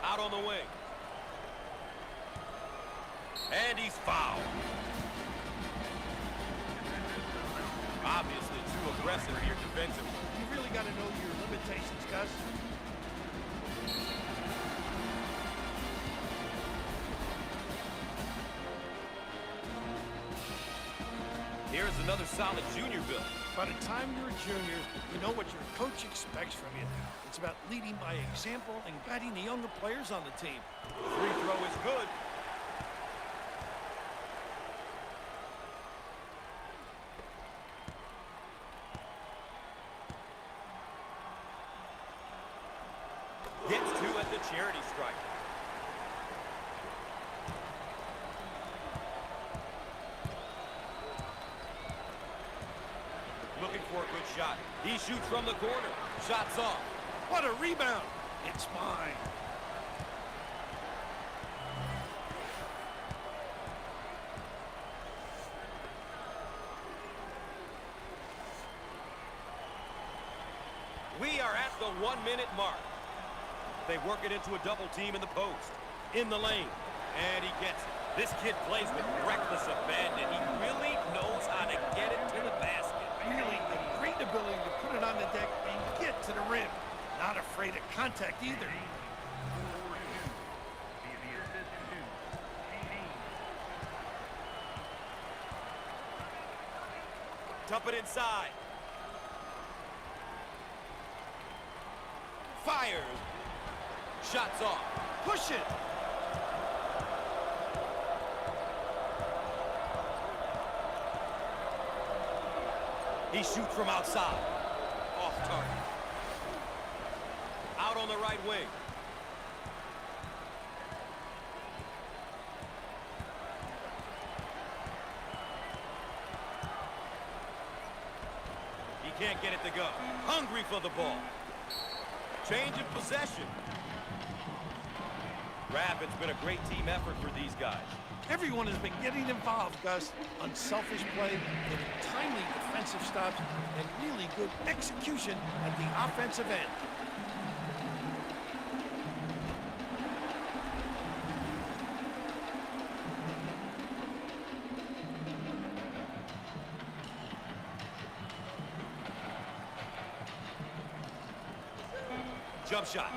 Out on the wing. And he's fouled. Obviously too aggressive here defensively. You really got to know your limitations, Gus. Here's another solid junior build. By the time you're a junior, you know what your coach expects from you. It's about leading by example and guiding the younger players on the team. Free throw is good. Gets two at the charity stripe. Looking for a good shot. He shoots from the corner. Shots off. What a rebound. It's mine. We are at the 1-minute mark. They work it into a double team in the post. In the lane. And he gets it. This kid plays with reckless abandon. He really knows how to get it to the basket. Really a great ability to put it on the deck and get to the rim. Not afraid of contact either. Dump it inside. Fires. Shots off. Push it. He shoots from outside. Off target. Out on the right wing. He can't get it to go. Hungry for the ball. Change of possession. Rapid's been a great team effort for these guys. Everyone has been getting involved, Gus. Unselfish play, getting timely defensive stops, and really good execution at the offensive end. Jump shot.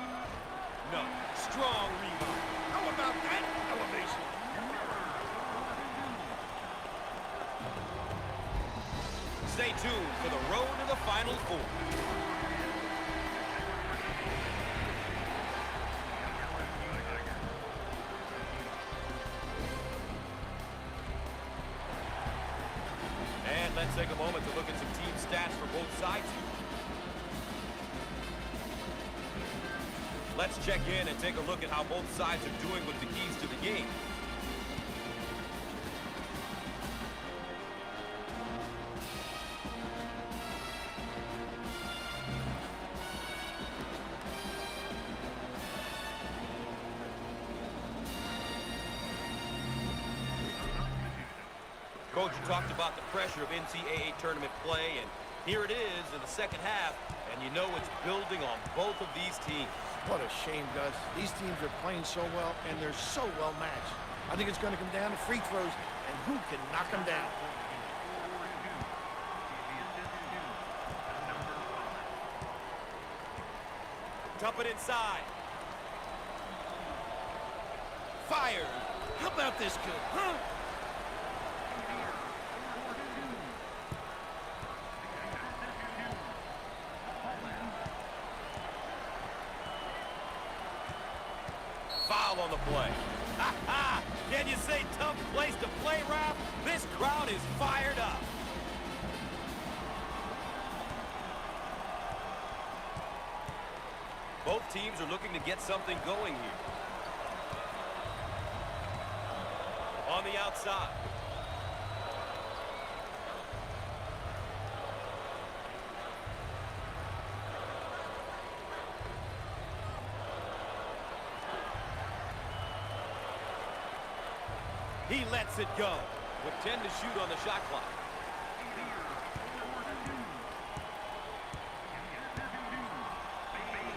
No. Strong rebound. How about that elevation? Stay tuned for the road to the Final Four. And let's take a moment to look at some team stats for both sides here. Let's check in and take a look at how both sides are doing with the keys to the game. Coach, you talked about the pressure of NCAA tournament play, and here it is in the second half, and you know it's building on both of these teams. What a shame, Gus. These teams are playing so well, and they're so well matched. I think it's going to come down to free throws and who can knock them down. Dump it inside. Fired. How about this kid, huh? Foul on the play. Ha ha! Can you say tough place to play, Ralph? This crowd is fired up. Both teams are looking to get something going here. On the outside. He lets it go with 10 to shoot on the shot clock.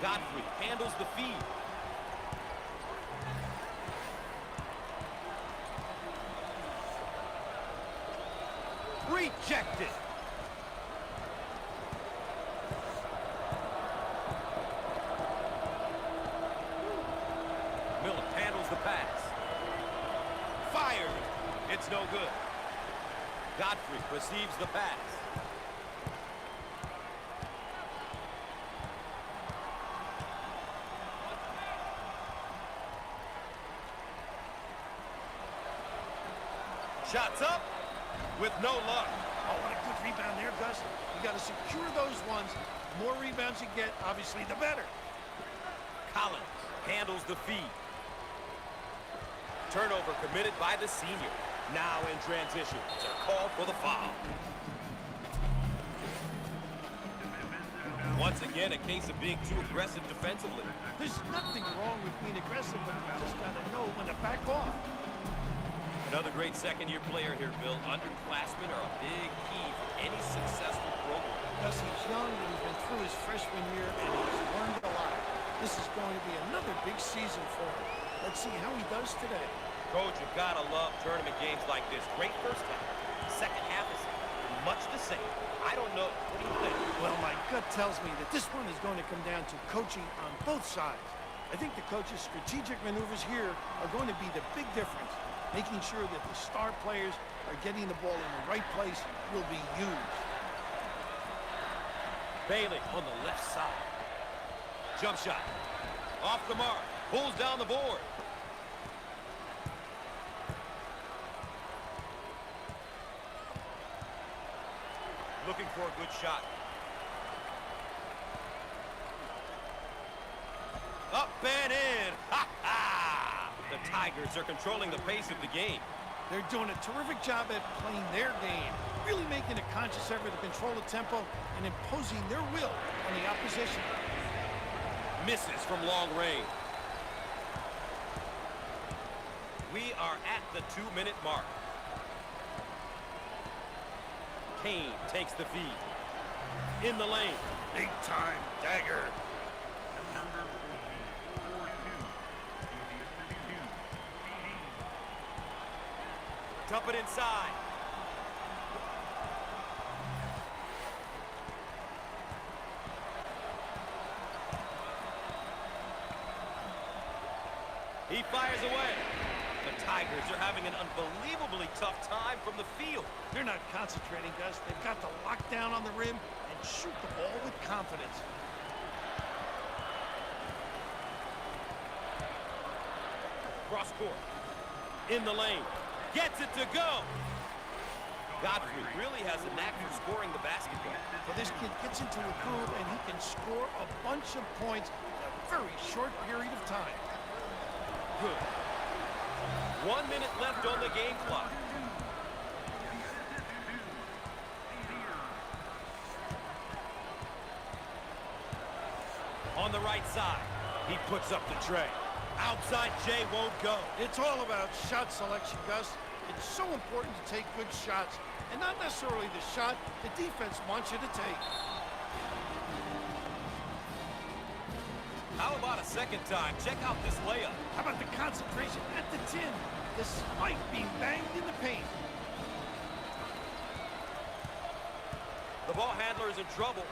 Godfrey handles the feed. Rejected. Miller handles the pass. Fired. It's no good. Godfrey receives the pass. Shots up with no luck. Oh, what a good rebound there, Gus. You got to secure those ones. The more rebounds you get, obviously, the better. Collins handles the feed. Turnover committed by the senior. Now in transition. It's a call for the foul. Once again, a case of being too aggressive defensively. There's nothing wrong with being aggressive, but you just got to know when to back off. Another great second-year player here, Bill. Underclassmen are a big key for any successful program. Gus, he's young, and he's been through his freshman year, and he's learned a lot. This is going to be another big season for him. Let's see how he does today. Coach, you've got to love tournament games like this. Great first half. Second half is much the same. I don't know. What do you think? Well, my gut tells me that this one is going to come down to coaching on both sides. I think the coach's strategic maneuvers here are going to be the big difference. Making sure that the star players are getting the ball in the right place will be huge. Bailey on the left side. Jump shot. Off the mark. Pulls down the board. Looking for a good shot. Up and in. Ha ha! The Tigers are controlling the pace of the game. They're doing a terrific job at playing their game, really making a conscious effort to control the tempo and imposing their will on the opposition. Misses from long range. We are at the 2-minute mark. Kane takes the feed. In the lane. Big time dagger. Dump it inside. He fires away. The Tigers are having an unbelievably tough time from the field. They're not concentrating, Gus. They've got to lock down on the rim and shoot the ball with confidence. Cross court. In the lane. Gets it to go. Godfrey really has a knack for scoring the basketball. Well, this kid gets into a groove and he can score a bunch of points in a very short period of time. Good. 1 minute left on the game clock. On the right side, he puts up the tray. Outside Jay won't go. It's all about shot selection, Gus. It's so important to take good shots, and not necessarily the shot the defense wants you to take. How about a second time? Check out this layup. How about the concentration at the 10, despite being banged in the paint? The ball handler is in trouble.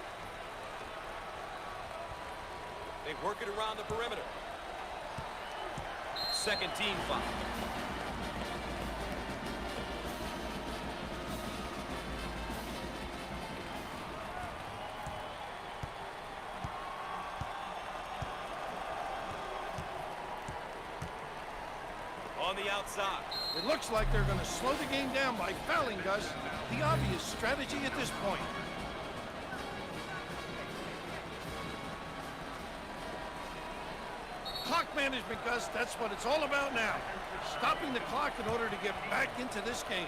They work it around the perimeter. Second team foul. On the outside. It looks like they're going to slow the game down by fouling, Gus. The obvious strategy at this point. Clock management, Gus, that's what it's all about now. Stopping the clock in order to get back into this game.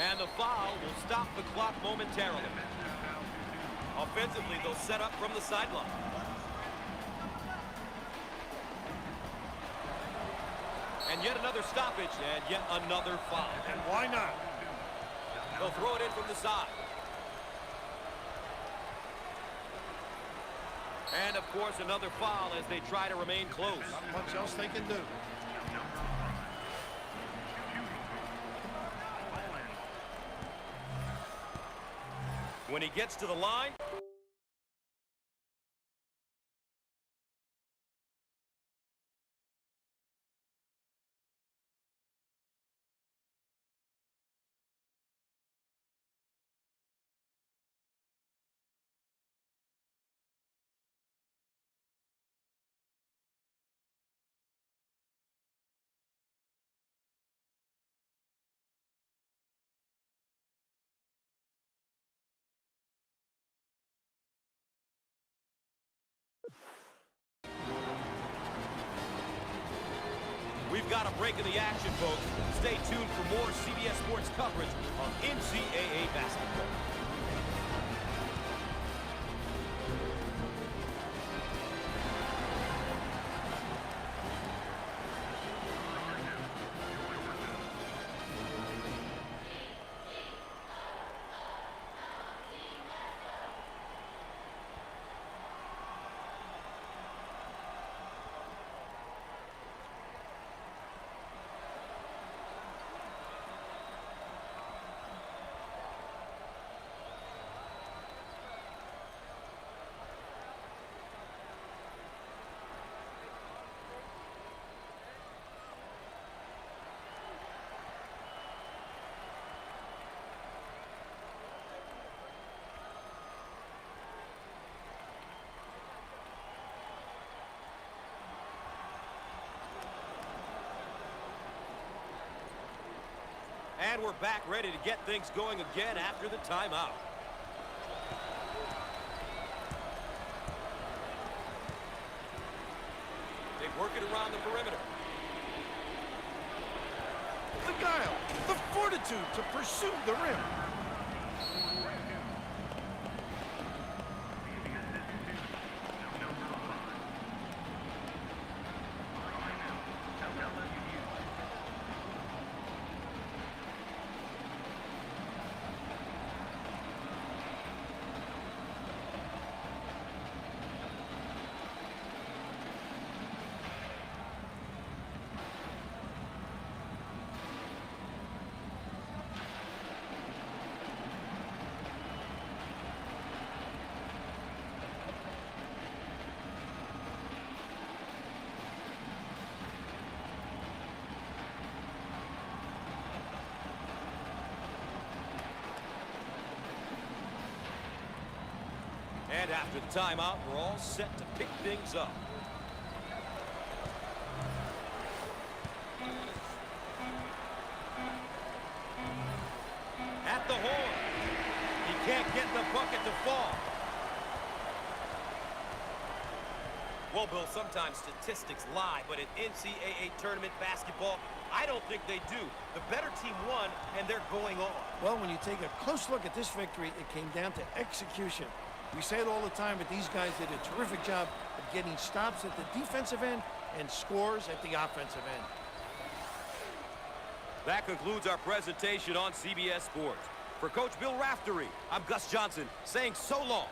And the foul will stop the clock momentarily. Offensively, they'll set up from the sideline. And yet another stoppage, and yet another foul. And why not? They'll throw it in from the side. And, of course, another foul as they try to remain close. Not much else they can do. When he gets to the line... We've got a break in the action, folks. Stay tuned for more CBS Sports coverage on NCAA basketball. And we're back ready to get things going again after the timeout. They work it around the perimeter. The guile, the fortitude to pursue the rim. And after the timeout, we're all set to pick things up. At the horn. He can't get the bucket to fall. Well, Bill, sometimes statistics lie, but in NCAA tournament basketball, I don't think they do. The better team won, and they're going on. Well, when you take a close look at this victory, it came down to execution. We say it all the time, but these guys did a terrific job of getting stops at the defensive end and scores at the offensive end. That concludes our presentation on CBS Sports. For Coach Bill Raftery, I'm Gus Johnson, saying so long.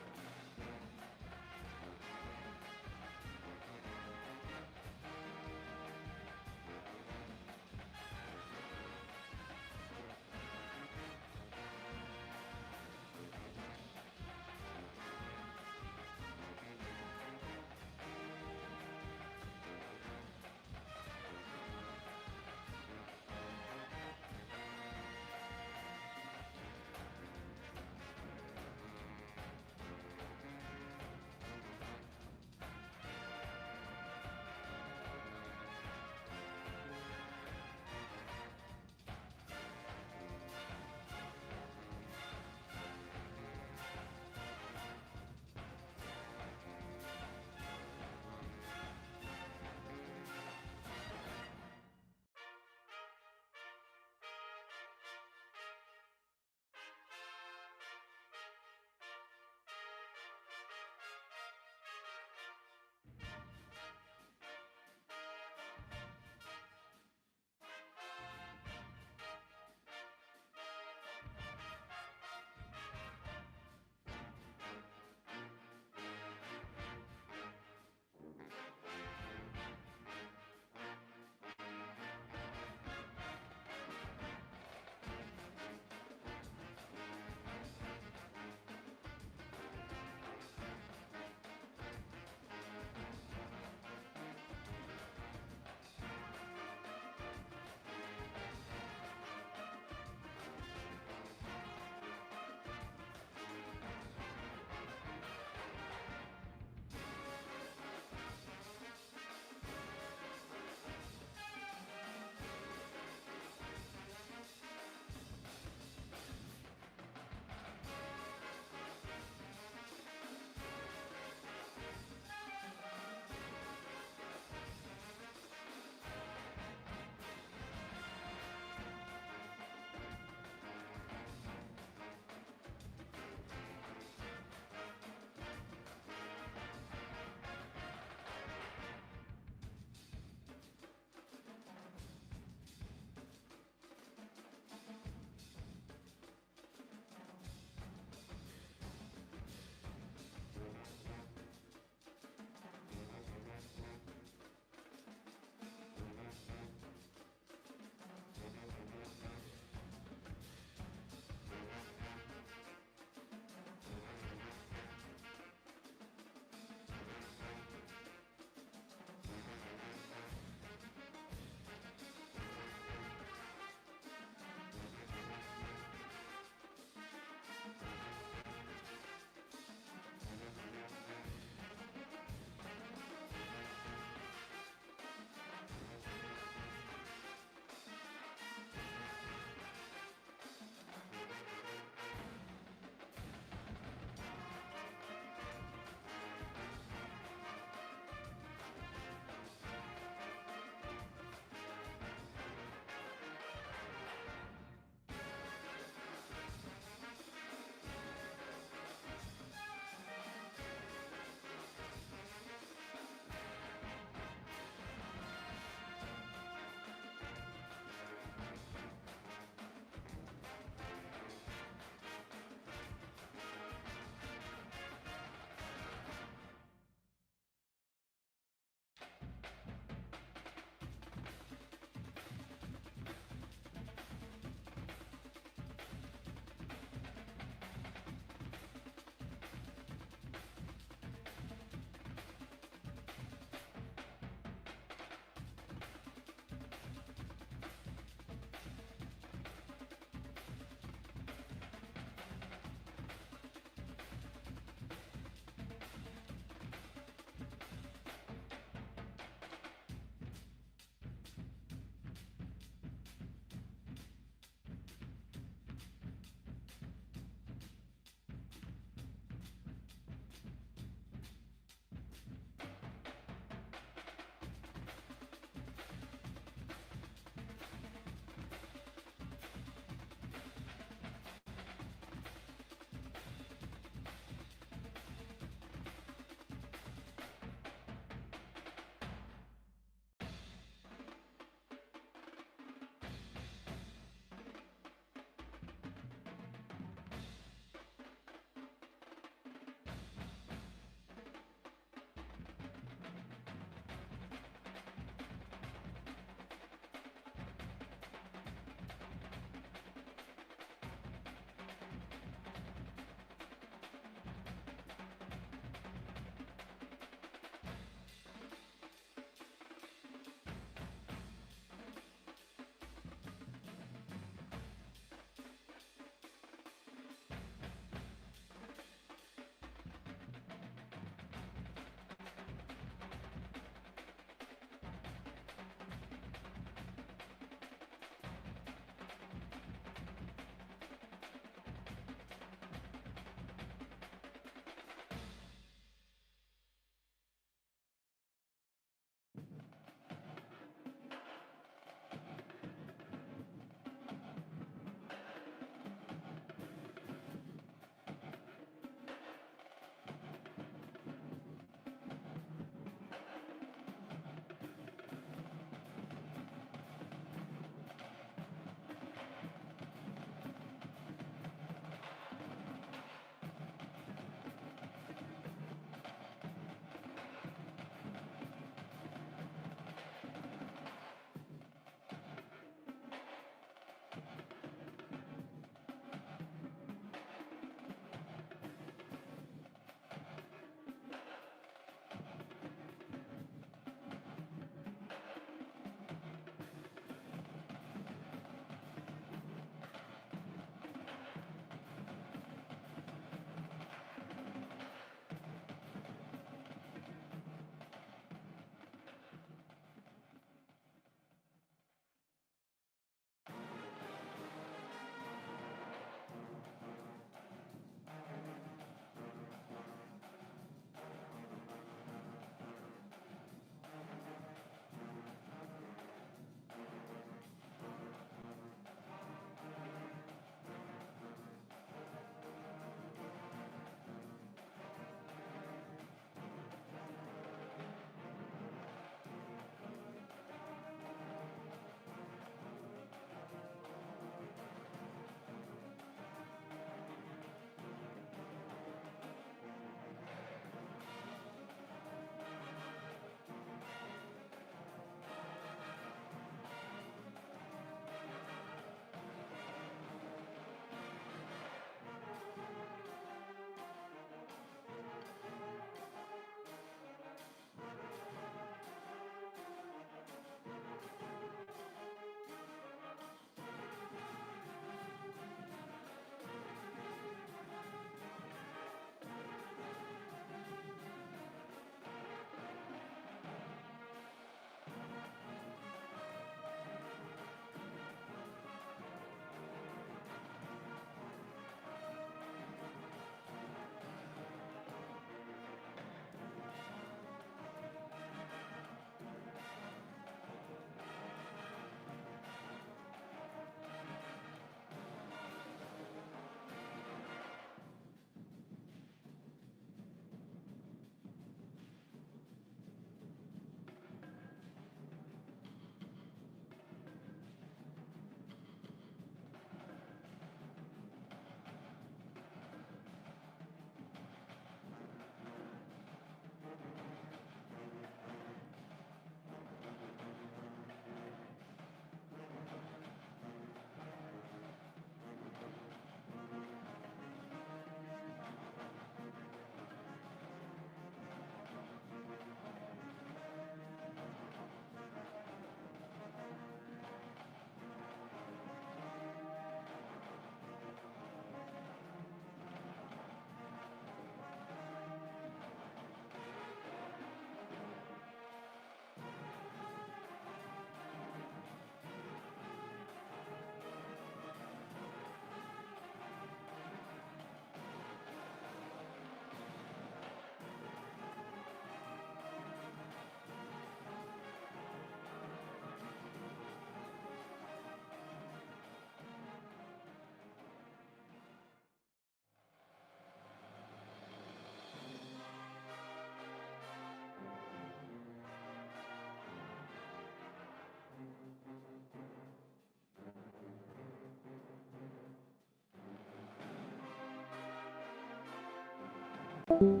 You